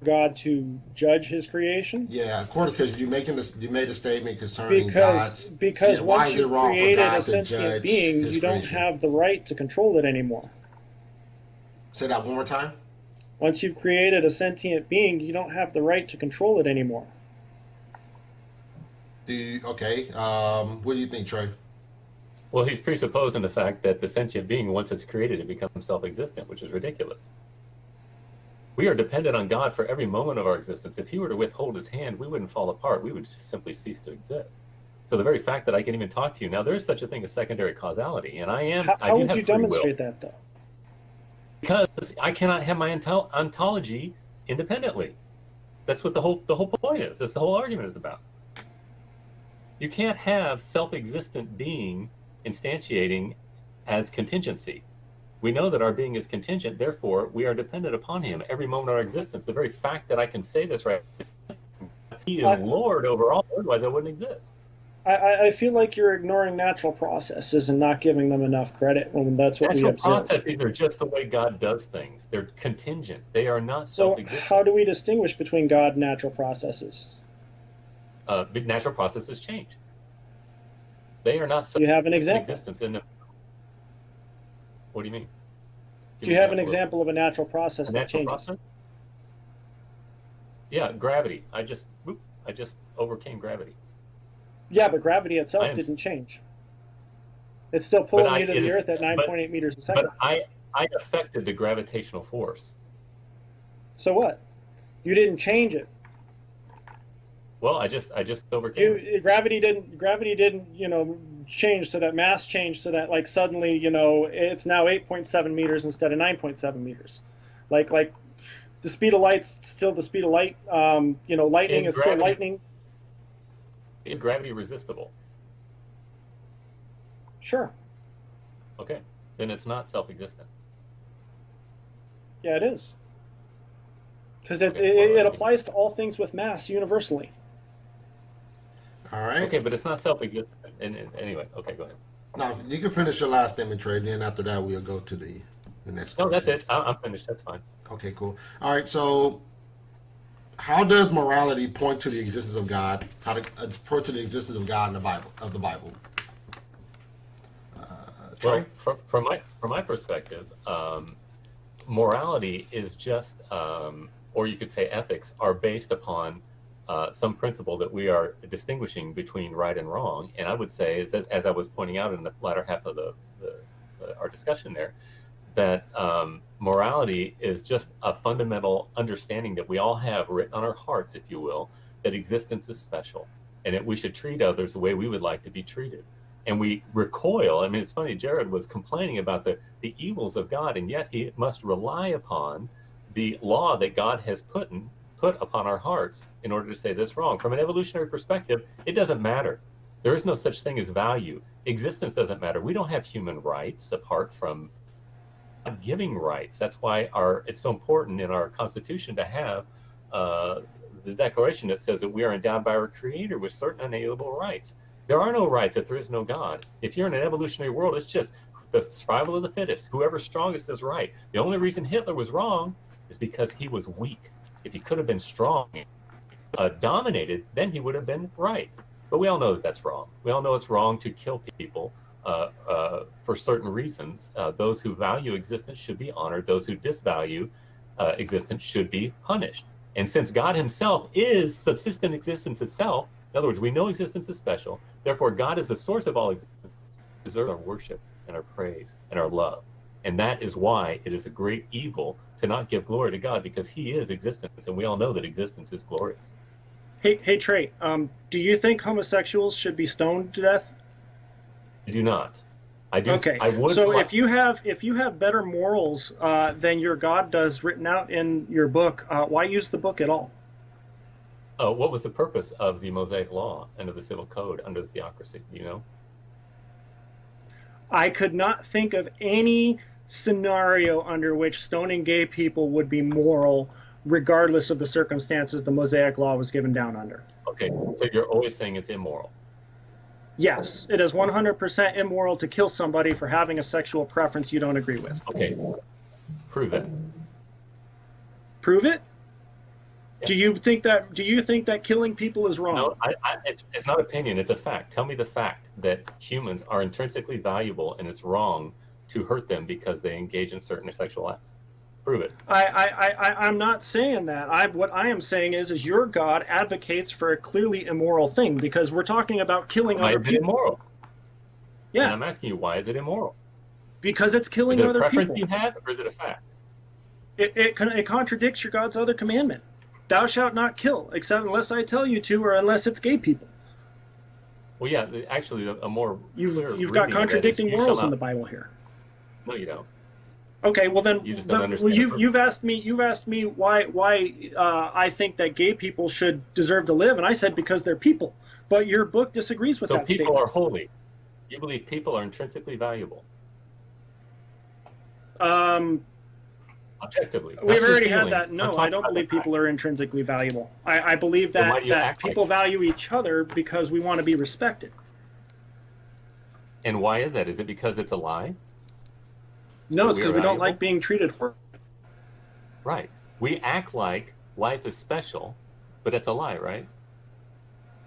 God to judge his creation? Yeah, according, because you made a statement concerning because why once is it you've wrong for created God a to sentient judge being, his you don't creation? have the right to control it anymore. Say that one more time. Once you've created a sentient being, you don't have the right to control it anymore. What do you think, Trey? Well, he's presupposing the fact that the sentient being, once it's created, it becomes self-existent, which is ridiculous. We are dependent on God for every moment of our existence. If he were to withhold his hand, we wouldn't fall apart. We would just simply cease to exist. So the very fact that I can even talk to you now, there is such a thing as secondary causality, and How would you demonstrate that, though? Because I cannot have my ontology independently. That's what the whole point is. That's the whole argument is about. You can't have self-existent being instantiating as contingency. We know that our being is contingent, therefore we are dependent upon him every moment of our existence. The very fact that I can say this right, he is Lord over all, otherwise I wouldn't exist. I feel like you're ignoring natural processes and not giving them enough credit when that's what we observe. Natural processes are just the way God does things. They're contingent. They are not self-existent. So how do we distinguish between God and natural processes? Natural processes change. They are not Do you have an example? Existence in them. What do you mean? Do you have an example of a natural process that changes? Process? Yeah, gravity. I just overcame gravity. Yeah, but gravity itself didn't change. It's still pulling you to the earth at 9.8 meters a second. But I affected the gravitational force. So what? You didn't change it. Well, I just overcame it. Gravity didn't, change, so that mass changed, so that suddenly, it's now 8.7 meters instead of 9.7 meters. Like the speed of light's still the speed of light. Lightning is still lightning. Is gravity resistible? Sure. Okay, then it's not self-existent. Yeah, it is. Because it applies to all things with mass universally. All right. Okay, but it's not self-existent. Anyway, okay, go ahead. Now, you can finish your last statement, Trey. Then after that, we'll go to the next question. No, that's it. I'm finished. That's fine. Okay, cool. All right, so how does morality point to the existence of God? How to point to the existence of God in the Bible? Trey? Well, from my perspective, morality is just, or you could say ethics, are based upon some principle that we are distinguishing between right and wrong. And I would say, as I was pointing out in the latter half of our discussion there, that morality is just a fundamental understanding that we all have written on our hearts, if you will, that existence is special and that we should treat others the way we would like to be treated. And we recoil. I mean, it's funny, Jarrod was complaining about the evils of God, and yet he must rely upon the law that God has put upon our hearts in order to say this wrong. From an evolutionary perspective, it doesn't matter. There is no such thing as value. Existence doesn't matter. We don't have human rights apart from giving rights. That's why it's so important in our Constitution to have the declaration that says that we are endowed by our Creator with certain unalienable rights. There are no rights if there is no God. If you're in an evolutionary world, it's just the survival of the fittest. Whoever's strongest is right. The only reason Hitler was wrong is because he was weak. If he could have been strong, dominated, then he would have been right. But we all know that that's wrong. We all know it's wrong to kill people for certain reasons. Those who value existence should be honored. Those who disvalue existence should be punished. And since God himself is subsistent existence itself, In other words, we know existence is special. Therefore, God is the source of all existence, deserves our worship and our praise and our love. And that is why it is a great evil to not give glory to God, because he is existence. And we all know that existence is glorious. Hey, Trey, do you think homosexuals should be stoned to death? I do not. I do. Okay. I would. So if you have better morals than your God does written out in your book, why use the book at all? What was the purpose of the Mosaic Law under the Civil Code under the theocracy? Do you know? I could not think of any scenario under which stoning gay people would be moral, regardless of the circumstances the Mosaic Law was given down under. Okay, so you're always saying it's immoral. Yes, it is 100% immoral to kill somebody for having a sexual preference you don't agree with. Okay, prove it. Prove it? Yeah. Do you think that killing people is wrong? No, it's not opinion, it's a fact. Tell me the fact that humans are intrinsically valuable and it's wrong to hurt them because they engage in certain sexual acts. Prove it. I'm not saying that. What I am saying is your God advocates for a clearly immoral thing, because we're talking about killing other people. Why is it immoral? Yeah. And I'm asking you, why is it immoral? Because it's killing other people. Is it a preference you have, or is it a fact? It contradicts your God's other commandment. Thou shalt not kill, except unless I tell you to, or unless it's gay people. Well, yeah, actually, a more you've got contradicting morals in the Bible here. No, you don't. Okay, well then, you just don't understand. You've asked me why I think that gay people should deserve to live, and I said because they're people. But your book disagrees with that statement. So people are holy. You believe people are intrinsically valuable. Objectively. We've already had that. No, I don't believe people are intrinsically valuable. I believe that people value each other because we want to be respected. And why is that? Is it because it's a lie? No, it's because we don't like being treated horribly. Right. We act like life is special, but it's a lie, right?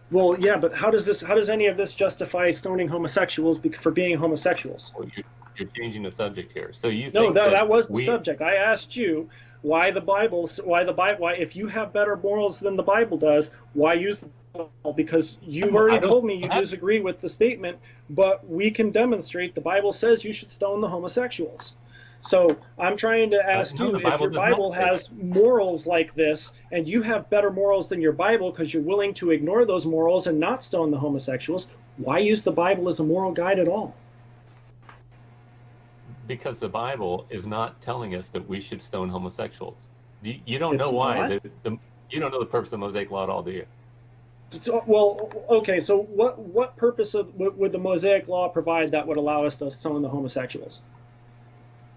Well, yeah, but how does any of this justify stoning homosexuals for being homosexuals? Well, you're changing the subject here. So you think that was the subject. I asked you why if you have better morals than the Bible does, why use the Bible? Because you've already told me you disagree with the statement, but we can demonstrate the Bible says you should stone the homosexuals. So I'm trying to ask you, if your Bible has morals like this, and you have better morals than your Bible because you're willing to ignore those morals and not stone the homosexuals, why use the Bible as a moral guide at all? Because the Bible is not telling us that we should stone homosexuals. You don't know why. You don't know the purpose of the Mosaic Law at all, do you? Well, okay, so what purpose would the Mosaic Law provide that would allow us to stone the homosexuals?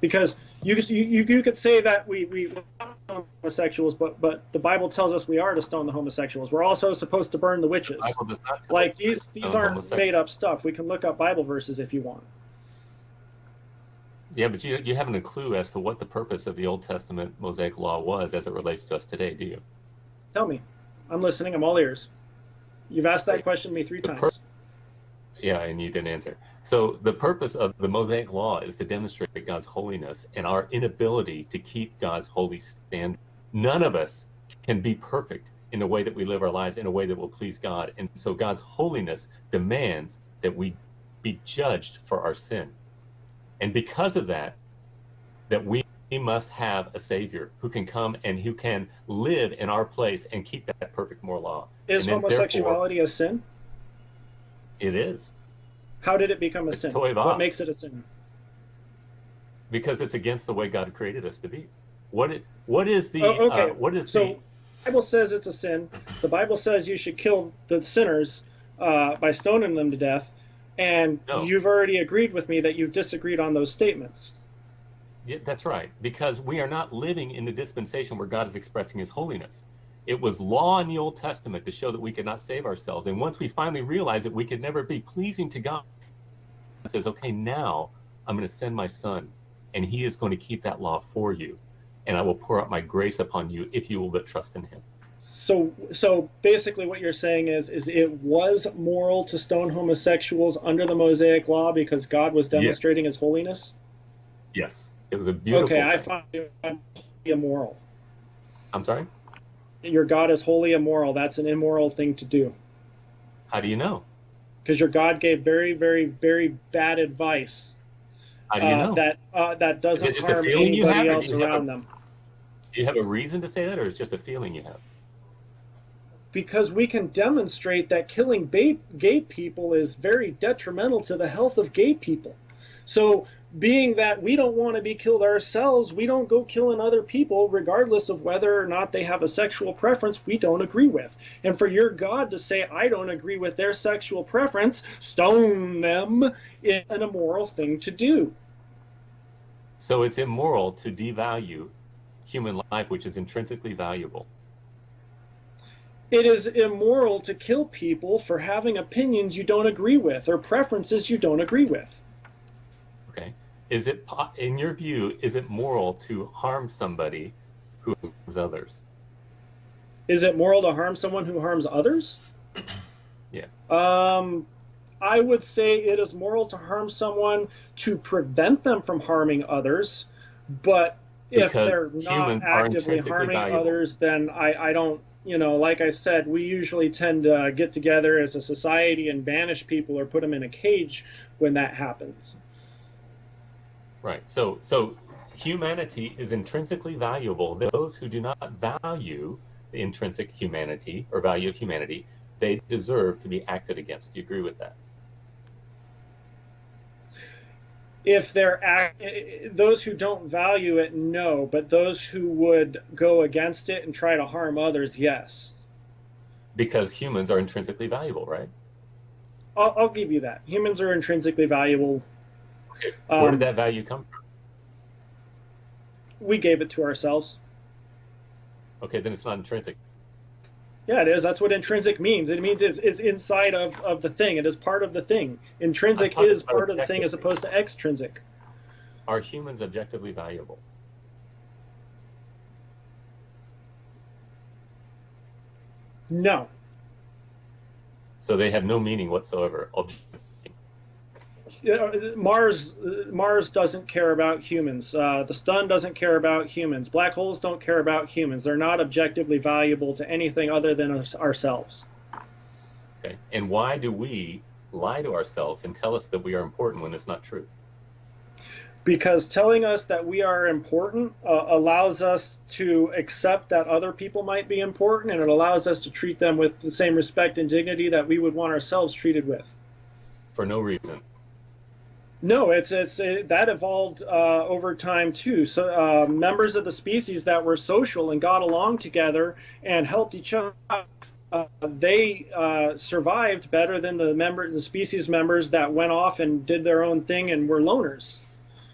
Because you could say that we stone homosexuals, but the Bible tells us we are to stone the homosexuals. We're also supposed to burn the witches. The Bible does not tell like these aren't made up stuff. We can look up Bible verses if you want. Yeah, but you haven't a clue as to what the purpose of the Old Testament Mosaic Law was as it relates to us today, do you? Tell me. I'm listening. I'm all ears. You've asked that question to me 3 times. Yeah, and you didn't answer. So the purpose of the Mosaic Law is to demonstrate God's holiness and our inability to keep God's holy standard. None of us can be perfect in the way that we live our lives in a way that will please God. And so God's holiness demands that we be judged for our sin. And because of that we must have a Savior who can come and who can live in our place and keep that perfect moral law. Is homosexuality a sin? It is. How did it become a sin? What makes it a sin? Because it's against the way God created us to be. What is the Bible says it's a sin. The Bible says you should kill the sinners by stoning them to death. And you've already agreed with me that you've disagreed on those statements. Yeah, that's right. Because we are not living in the dispensation where God is expressing his holiness. It was law in the Old Testament to show that we could not save ourselves. And once we finally realized that we could never be pleasing to God, God says, okay, now I'm going to send my son, and he is going to keep that law for you. And I will pour out my grace upon you if you will but trust in him. So basically what you're saying is it was moral to stone homosexuals under the Mosaic Law because God was demonstrating his holiness? Yes. It was a beautiful thing. I find it immoral. I'm sorry? Your God is holy immoral. That's an immoral thing to do. How do you know? Because your God gave very, very, very bad advice. How do you know? That doesn't just a harm feeling you have, anybody or else around them. Do you have a reason to say that, or is it just a feeling you have? Because we can demonstrate that killing gay people is very detrimental to the health of gay people. So being that we don't want to be killed ourselves, we don't go killing other people regardless of whether or not they have a sexual preference we don't agree with. And for your God to say, I don't agree with their sexual preference, stone them, is an immoral thing to do. So it's immoral to devalue human life, which is intrinsically valuable. It is immoral to kill people for having opinions you don't agree with or preferences you don't agree with. Okay. Is it, in your view, is it moral to harm somebody who harms others? Is it moral to harm someone who harms others? Yes. I would say it is moral to harm someone to prevent them from harming others, but if they're not actively harming others, then I don't, like I said, we usually tend to get together as a society and banish people or put them in a cage when that happens. Right. So humanity is intrinsically valuable. Those who do not value the intrinsic humanity or value of humanity, they deserve to be acted against. Do you agree with that? If they're those who don't value it, no, but those who would go against it and try to harm others, yes. Because humans are intrinsically valuable, right? I'll give you that. Humans are intrinsically valuable. Okay. Where did that value come from? We gave it to ourselves. Okay, then it's not intrinsic. Yeah, it is. That's what intrinsic means. It means it's inside of the thing. It is part of the thing. Intrinsic is part of the thing as opposed to extrinsic. Are humans objectively valuable? No. So they have no meaning whatsoever. Mars doesn't care about humans. The sun doesn't care about humans. Black holes don't care about humans. They're not objectively valuable to anything other than ourselves. Okay. And why do we lie to ourselves and tell us that we are important when it's not true? Because telling us that we are important allows us to accept that other people might be important, and it allows us to treat them with the same respect and dignity that we would want ourselves treated with. For no reason. No, that evolved over time too. So members of the species that were social and got along together and helped each other, they survived better than the species members that went off and did their own thing and were loners.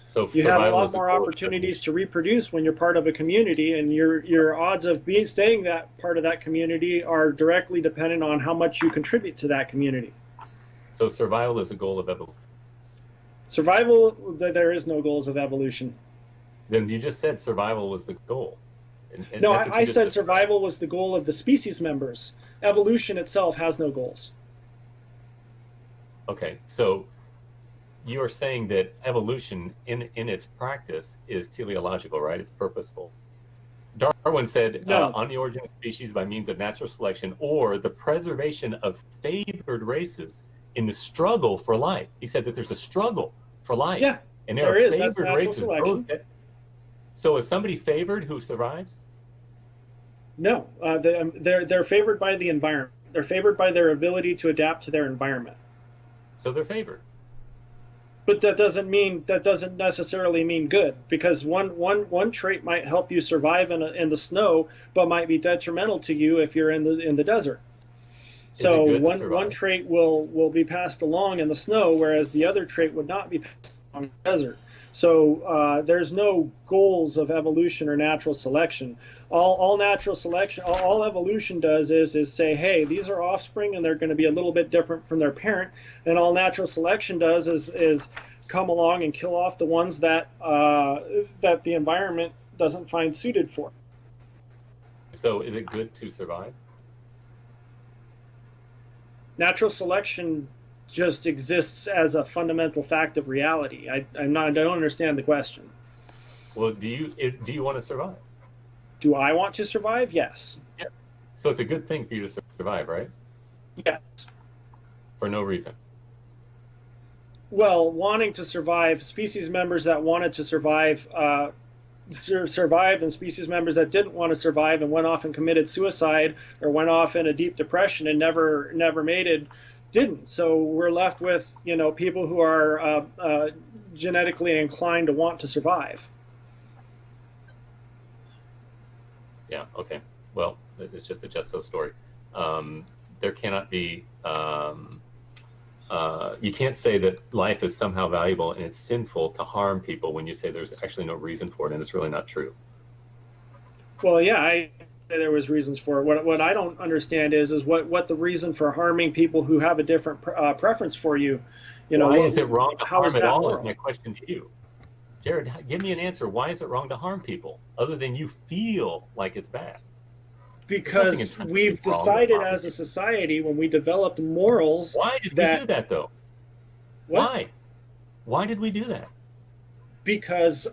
So you have a lot more opportunities to reproduce when you're part of a community, and your odds of staying that part of that community are directly dependent on how much you contribute to that community. So survival is a goal of evolution. Survival, there is no goals of evolution. Then you just said survival was the goal. And no, I said survival was the goal of the species members. Evolution itself has no goals. Okay, so you are saying that evolution in its practice is teleological, right? It's purposeful. Darwin said, no. On the origin of species by means of natural selection or the preservation of favored races in the struggle for life. He said that there's a struggle for life. Yeah, and there is. Favored That's natural races. selection. So is somebody favored who survives? No, they're favored by the environment. They're favored by their ability to adapt to their environment. So they're favored. But that doesn't necessarily mean good, because one trait might help you survive in the snow, but might be detrimental to you if you're in the desert. So one trait will be passed along in the snow, whereas the other trait would not be passed along in the desert. So there's no goals of evolution or natural selection. All natural selection, all evolution does is say, hey, these are offspring and they're going to be a little bit different from their parent. And all natural selection does is come along and kill off the ones that the environment doesn't find suited for. So is it good to survive? Natural selection just exists as a fundamental fact of reality. I don't understand the question. Well, do you want to survive? Do I want to survive? Yes. Yeah. So it's a good thing for you to survive, right? Yes. for no reason. Well, wanting to survive, species members that wanted to survive survived, and species members that didn't want to survive and went off and committed suicide or went off in a deep depression and never made it didn't. So we're left with, you know, people who are genetically inclined to want to survive. Yeah, okay. Well, it's just a Jadlow story. There cannot be, you can't say that life is somehow valuable and it's sinful to harm people when you say there's actually no reason for it, and it's really not true. Well, yeah, I say there was reasons for it. What I don't understand is what the reason for harming people who have a different preference for you. You know, why is it wrong to harm at all? Moral? Is my question to you, Jarrod. Give me an answer. Why is it wrong to harm people, other than you feel like it's bad? Because we've decided as a society, when we developed morals. Why did we do that, though? What? Why? Why did we do that? Because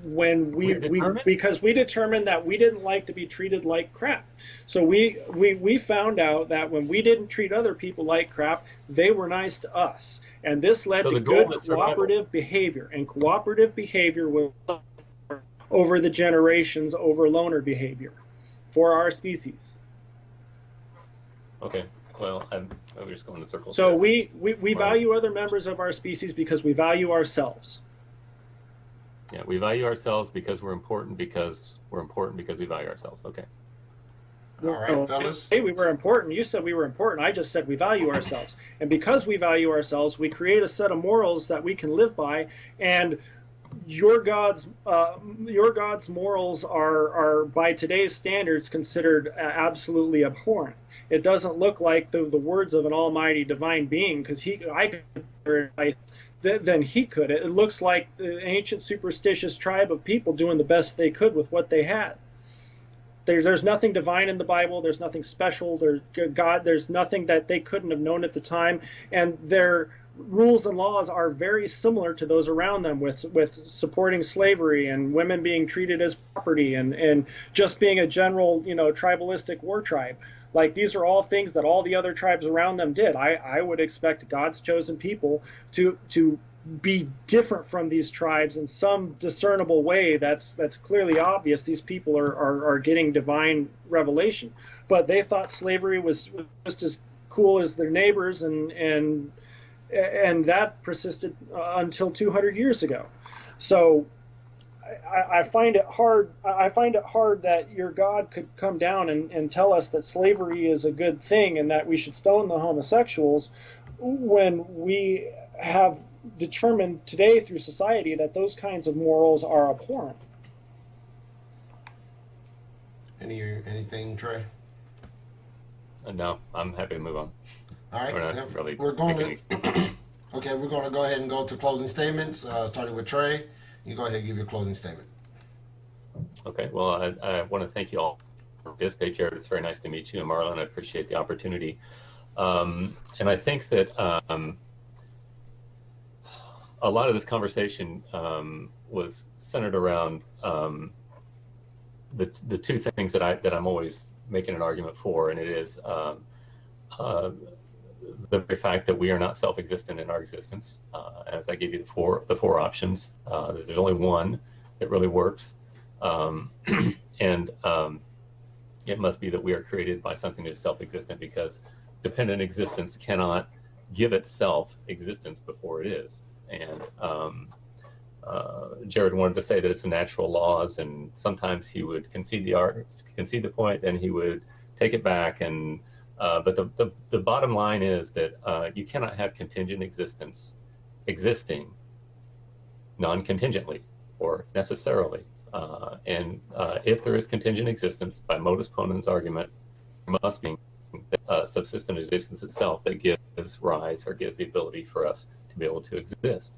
when we determined that we didn't like to be treated like crap. So we found out that when we didn't treat other people like crap, they were nice to us, and this led to good cooperative behavior. And cooperative behavior was over the generations over loner behavior for our species. Okay. Well, we're just going in circles. So we value other members of our species because we value ourselves. Yeah, we value ourselves because we're important, because we value ourselves. Okay. All right, fellas. Hey, we were important. You said we were important. I just said we value ourselves. And because we value ourselves, we create a set of morals that we can live by. And your God's morals are by today's standards considered absolutely abhorrent. It doesn't look like the words of an almighty divine being, because I could than he could. It looks like the ancient superstitious tribe of people doing the best they could with what they had. There's nothing divine in the Bible. There's nothing special. There's nothing that they couldn't have known at the time, and their rules and laws are very similar to those around them, with supporting slavery and women being treated as property and just being a general, you know, tribalistic war tribe. Like, these are all things that all the other tribes around them did. I would expect God's chosen people to be different from these tribes in some discernible way that's clearly obvious. These people are getting divine revelation. But they thought slavery was just as cool as their neighbors, and that persisted until 200 years ago. So I find it hard that your God could come down and tell us that slavery is a good thing and that we should stone the homosexuals, when we have determined today through society that those kinds of morals are abhorrent. Anything, Trey? No, I'm happy to move on. All right, we're going to okay, we're going to go ahead and go to closing statements, starting with Trey. You go ahead and give your closing statement. Okay, well, I want to thank you all for participating, Jarrod. It's very nice to meet you, and Marlon, I appreciate the opportunity. And I think that a lot of this conversation was centered around the two things that I'm always making an argument for, and it is the very fact that we are not self-existent in our existence. As I gave you the four options, there's only one that really works, and it must be that we are created by something that is self-existent, because dependent existence cannot give itself existence before it is. And Jarrod wanted to say that it's the natural laws, and sometimes he would concede the point, then he would take it back, and but the bottom line is that you cannot have contingent existence existing non-contingently or necessarily. And if there is contingent existence, by modus ponens argument, there must be subsistent existence itself that gives rise or gives the ability for us to be able to exist.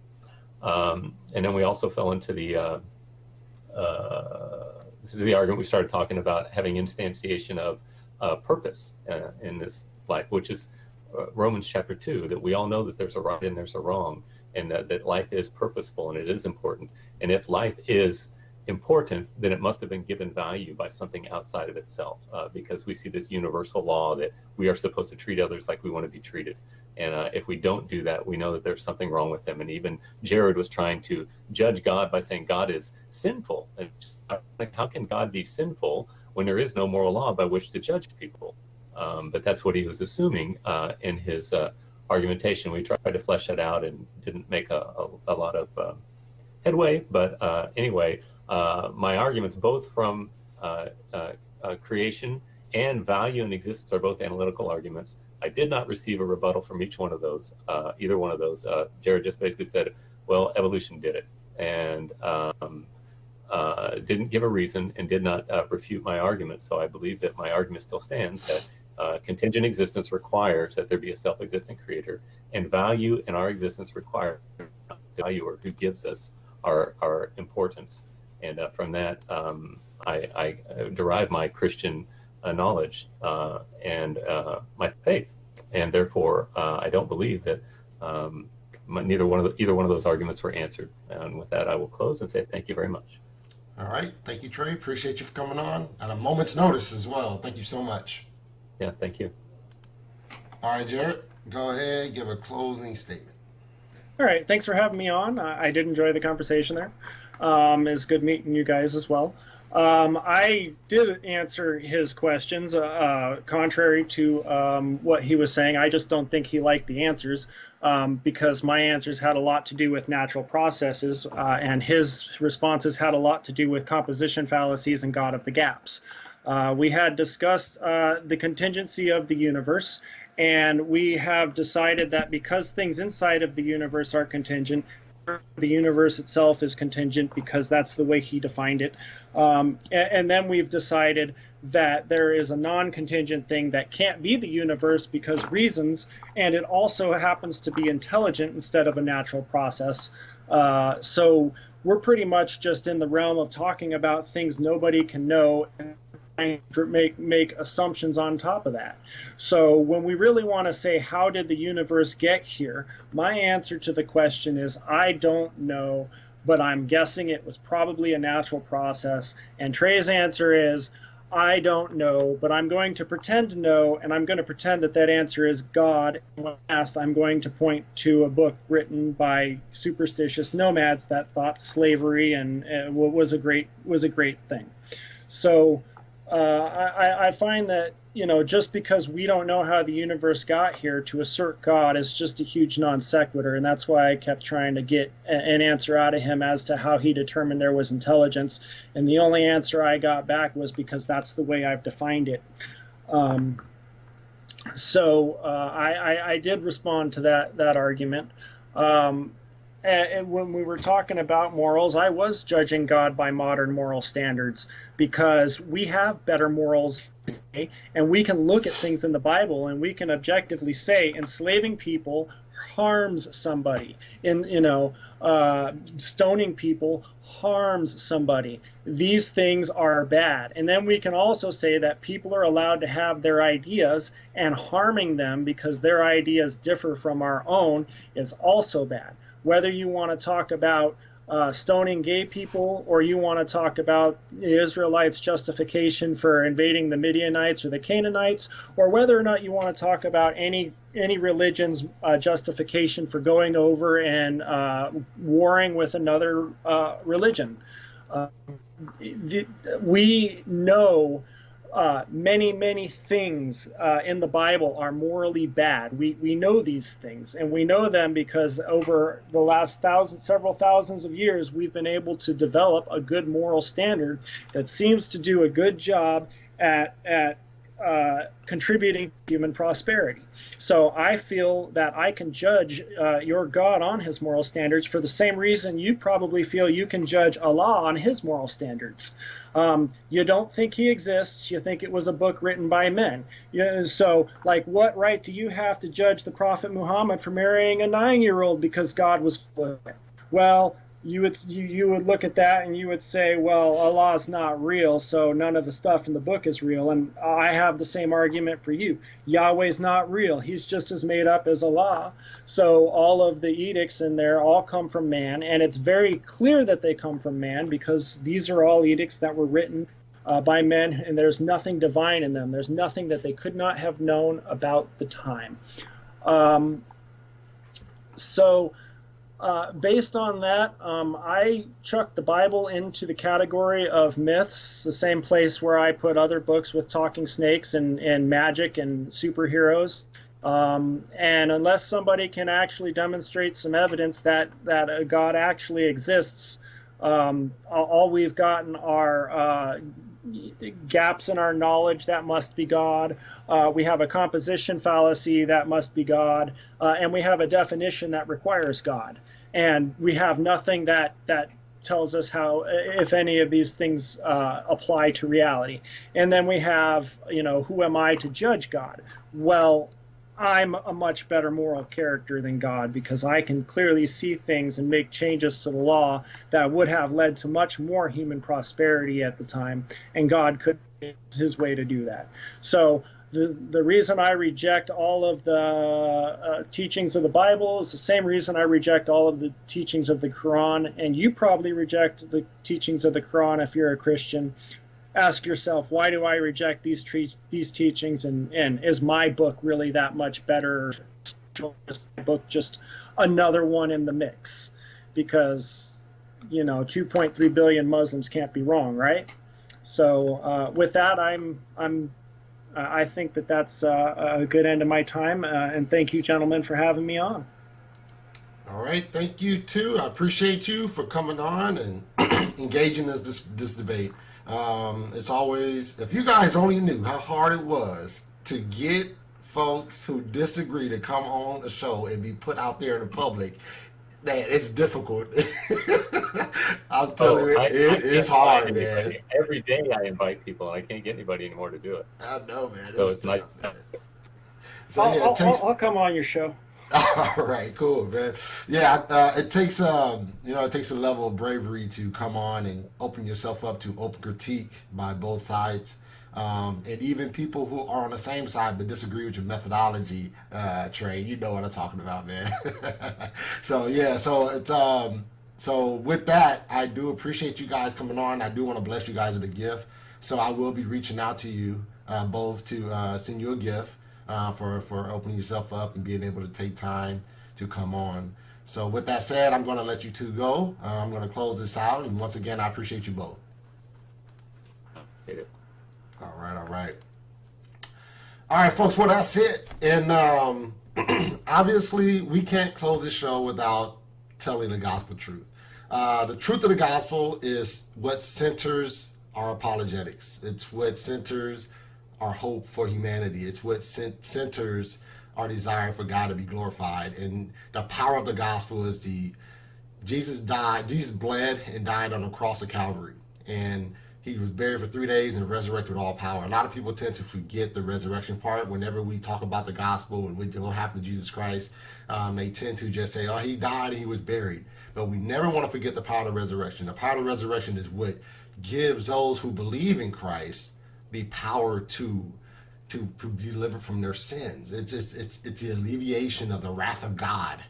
And then we also fell into the argument we started talking about having instantiation of purpose in this life, which is Romans chapter 2, that we all know that there's a right and there's a wrong, and that life is purposeful and it is important. And if life is important, then it must have been given value by something outside of itself, because we see this universal law that we are supposed to treat others like we want to be treated. And if we don't do that, we know that there's something wrong with them. And even Jarrod was trying to judge God by saying God is sinful. And like, how can God be sinful when there is no moral law by which to judge people? But that's what he was assuming in his argumentation. We tried to flesh that out and didn't make a lot of headway. But anyway, my arguments both from creation and value and existence are both analytical arguments. I did not receive a rebuttal from each one of those, either one of those. Jarrod just basically said, well, evolution did it, and didn't give a reason and did not refute my argument. So I believe that my argument still stands, that contingent existence requires that there be a self-existent creator, and value in our existence requires the valuer who gives us our importance. And from that, I derive my Christian knowledge and my faith, and therefore I don't believe that either one of those arguments were answered. And with that, I will close and say thank you very much. All right, thank you, Trey. Appreciate you for coming on at a moment's notice as well. Thank you so much. Yeah, thank you. All right, Jarrod, go ahead, give a closing statement. All right, thanks for having me on. I did enjoy the conversation there. It's good meeting you guys as well. I did answer his questions, contrary to what he was saying. I just don't think he liked the answers because my answers had a lot to do with natural processes, and his responses had a lot to do with composition fallacies and God of the gaps. We had discussed the contingency of the universe, and we have decided that because things inside of the universe are contingent, the universe itself is contingent because that's the way he defined it. And then we've decided that there is a non-contingent thing that can't be the universe because reasons, and it also happens to be intelligent instead of a natural process. So we're pretty much just in the realm of talking about things nobody can know and make assumptions on top of that. So when we really want to say, how did the universe get here? My answer to the question is, I don't know, but I'm guessing it was probably a natural process. And Trey's answer is, I don't know, but I'm going to pretend to know, and I'm going to pretend that that answer is God. And when asked, I'm going to point to a book written by superstitious nomads that thought slavery and was a great thing. So I find that, just because we don't know how the universe got here, to assert God is just a huge non sequitur, and that's why I kept trying to get an answer out of him as to how he determined there was intelligence, and the only answer I got back was because that's the way I've defined it. So I did respond to that argument. And when we were talking about morals, I was judging God by modern moral standards because we have better morals today, and we can look at things in the Bible and we can objectively say enslaving people harms somebody, stoning people harms somebody. These things are bad. And then we can also say that people are allowed to have their ideas, and harming them because their ideas differ from our own is also bad. Whether you want to talk about stoning gay people, or you want to talk about the Israelites' justification for invading the Midianites or the Canaanites, or whether or not you want to talk about any religion's justification for going over and warring with another religion. We know many things in the Bible are morally bad. We know these things, and we know them because over the last several thousands of years, we've been able to develop a good moral standard that seems to do a good job at contributing to human prosperity. So I feel that I can judge your God on his moral standards for the same reason you probably feel you can judge Allah on his moral standards. You don't think he exists, you think it was a book written by men. So, like, what right do you have to judge the Prophet Muhammad for marrying a 9-year-old because God was full? Well, you would look at that and you would say, well, Allah is not real, so none of the stuff in the book is real. And I have the same argument for you. Yahweh's not real. He's just as made up as Allah. So all of the edicts in there all come from man, and it's very clear that they come from man because these are all edicts that were written by men, and there's nothing divine in them. There's nothing that they could not have known about the time. So based on that, I chucked the Bible into the category of myths, the same place where I put other books with talking snakes and magic and superheroes. And unless somebody can actually demonstrate some evidence that a God actually exists, all we've gotten are gaps in our knowledge. That must be God. We have a composition fallacy. That must be God. And we have a definition that requires God. And we have nothing that tells us how, if any of these things apply to reality. And then we have, who am I to judge God? Well, I'm a much better moral character than God, because I can clearly see things and make changes to the law that would have led to much more human prosperity at the time, and God could his way to do that. So the reason I reject all of the teachings of the Bible is the same reason I reject all of the teachings of the Quran, and you probably reject the teachings of the Quran if you're a Christian. Ask yourself, why do I reject these teachings, and is my book really that much better? Is my book just another one in the mix? Because 2.3 billion Muslims can't be wrong, right? So with that, I think that's a good end of my time, and thank you, gentlemen, for having me on. All right, thank you too. I appreciate you for coming on and engaging this debate. It's always, if you guys only knew how hard it was to get folks who disagree to come on the show and be put out there in the public, man, it's difficult. I'm telling you, it is hard, man. Every day I invite people, and I can't get anybody anymore to do it. I know, man. So it's nice. So, I'll come on your show. All right, cool, man. Yeah, it takes it takes a level of bravery to come on and open yourself up to open critique by both sides, and even people who are on the same side but disagree with your methodology. Trey, you know what I'm talking about, man. So it's so with that, I do appreciate you guys coming on. I do want to bless you guys with a gift, so I will be reaching out to you both to send you a gift. For opening yourself up and being able to take time to come on. So with that said, I'm going to let you two go. I'm going to close this out, and once again, I appreciate you both. All right, folks. Well, that's it. And obviously, we can't close this show without telling the gospel truth. The truth of the gospel is what centers our apologetics. It's what centers our hope for humanity. It's what centers our desire for God to be glorified. And the power of the gospel is Jesus bled and died on the cross of Calvary. And he was buried for 3 days and resurrected with all power. A lot of people tend to forget the resurrection part whenever we talk about the gospel and what happened to Jesus Christ. They tend to just say, oh, he died and he was buried. But we never want to forget the power of the resurrection. The power of the resurrection is what gives those who believe in Christ the power to be delivered from their sins. It's the alleviation of the wrath of God.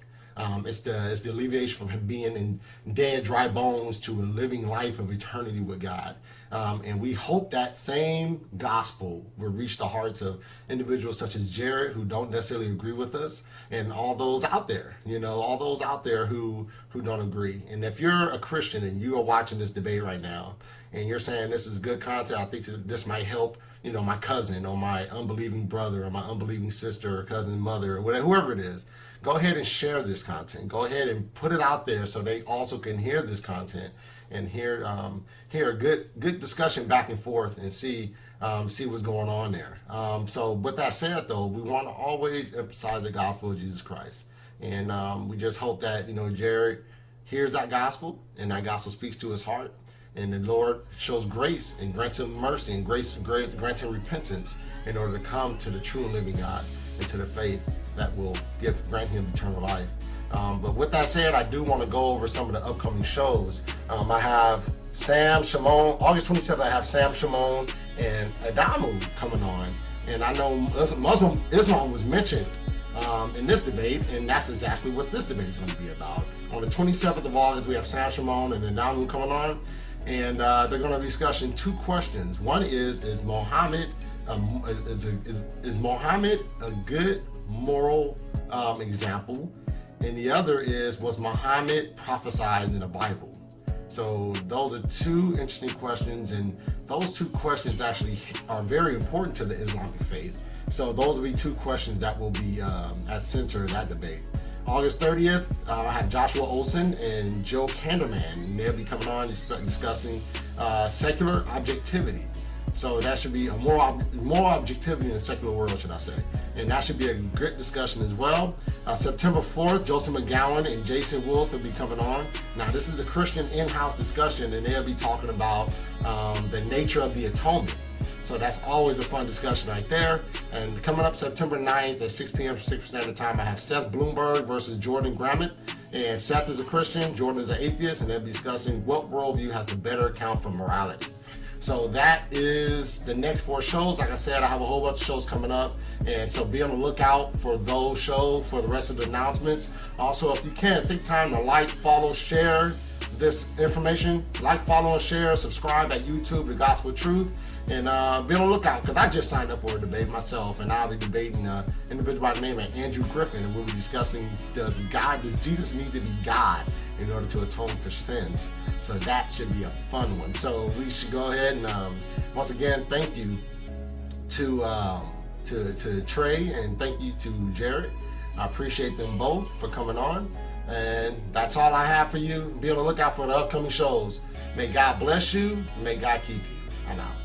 It's the alleviation from being in dead, dry bones to a living life of eternity with God. And we hope that same gospel will reach the hearts of individuals such as Jarrod, who don't necessarily agree with us, and all those out there, who don't agree. And if you're a Christian and you are watching this debate right now, and you're saying this is good content, I think this might help, my cousin or my unbelieving brother or my unbelieving sister or cousin, mother, or whatever, whoever it is, go ahead and share this content. Go ahead and put it out there so they also can hear this content and hear a good discussion back and forth and see what's going on there. So with that said, though, we want to always emphasize the gospel of Jesus Christ. And we just hope that, Jarrod hears that gospel and that gospel speaks to his heart. And the Lord shows grace and grants him mercy and grants him repentance in order to come to the true and living God and to the faith that will grant him eternal life. But with that said, I do want to go over some of the upcoming shows. I have Sam Shimon, August 27th, I have Sam Shimon and Adamu coming on. And I know Muslim Islam was mentioned in this debate, and that's exactly what this debate is going to be about. On the 27th of August, we have Sam Shimon and Adamu coming on. And they're going to be discussing two questions. One is Muhammad is Muhammad a good moral example. And the other is, was Muhammad prophesied in the Bible? So those are two interesting questions, and those two questions actually are very important to the Islamic faith. So those will be two questions that will be at center of that debate. August 30th, I have Joshua Olson and Joe Canderman, and they'll be coming on discussing secular objectivity. So that should be a more objectivity in the secular world, should I say. And that should be a great discussion as well. September 4th, Joseph McGowan and Jason Wolf will be coming on. Now, this is a Christian in-house discussion, and they'll be talking about the nature of the atonement. So that's always a fun discussion right there. And coming up September 9th at 6 p.m. Pacific Standard Time, I have Seth Bloomberg versus Jordan Grammett. And Seth is a Christian, Jordan is an atheist, and they'll be discussing what worldview has the better account for morality. So that is the next 4 shows. Like I said, I have a whole bunch of shows coming up, and so be on the lookout for those shows for the rest of the announcements. Also, if you can, take time to like, follow, share this information. Like, follow, and share. Subscribe at YouTube, The Gospel Truth, and be on the lookout, because I just signed up for a debate myself, and I'll be debating an individual by the name of Andrew Griffin, and we'll be discussing, does Jesus need to be God in order to atone for sins? So that should be a fun one. So we should go ahead and once again, thank you to Trey, and thank you to Jarrod. I appreciate them both for coming on, and that's all I have for you. Be on the lookout for the upcoming shows. May God bless you. May God keep you. I'm out.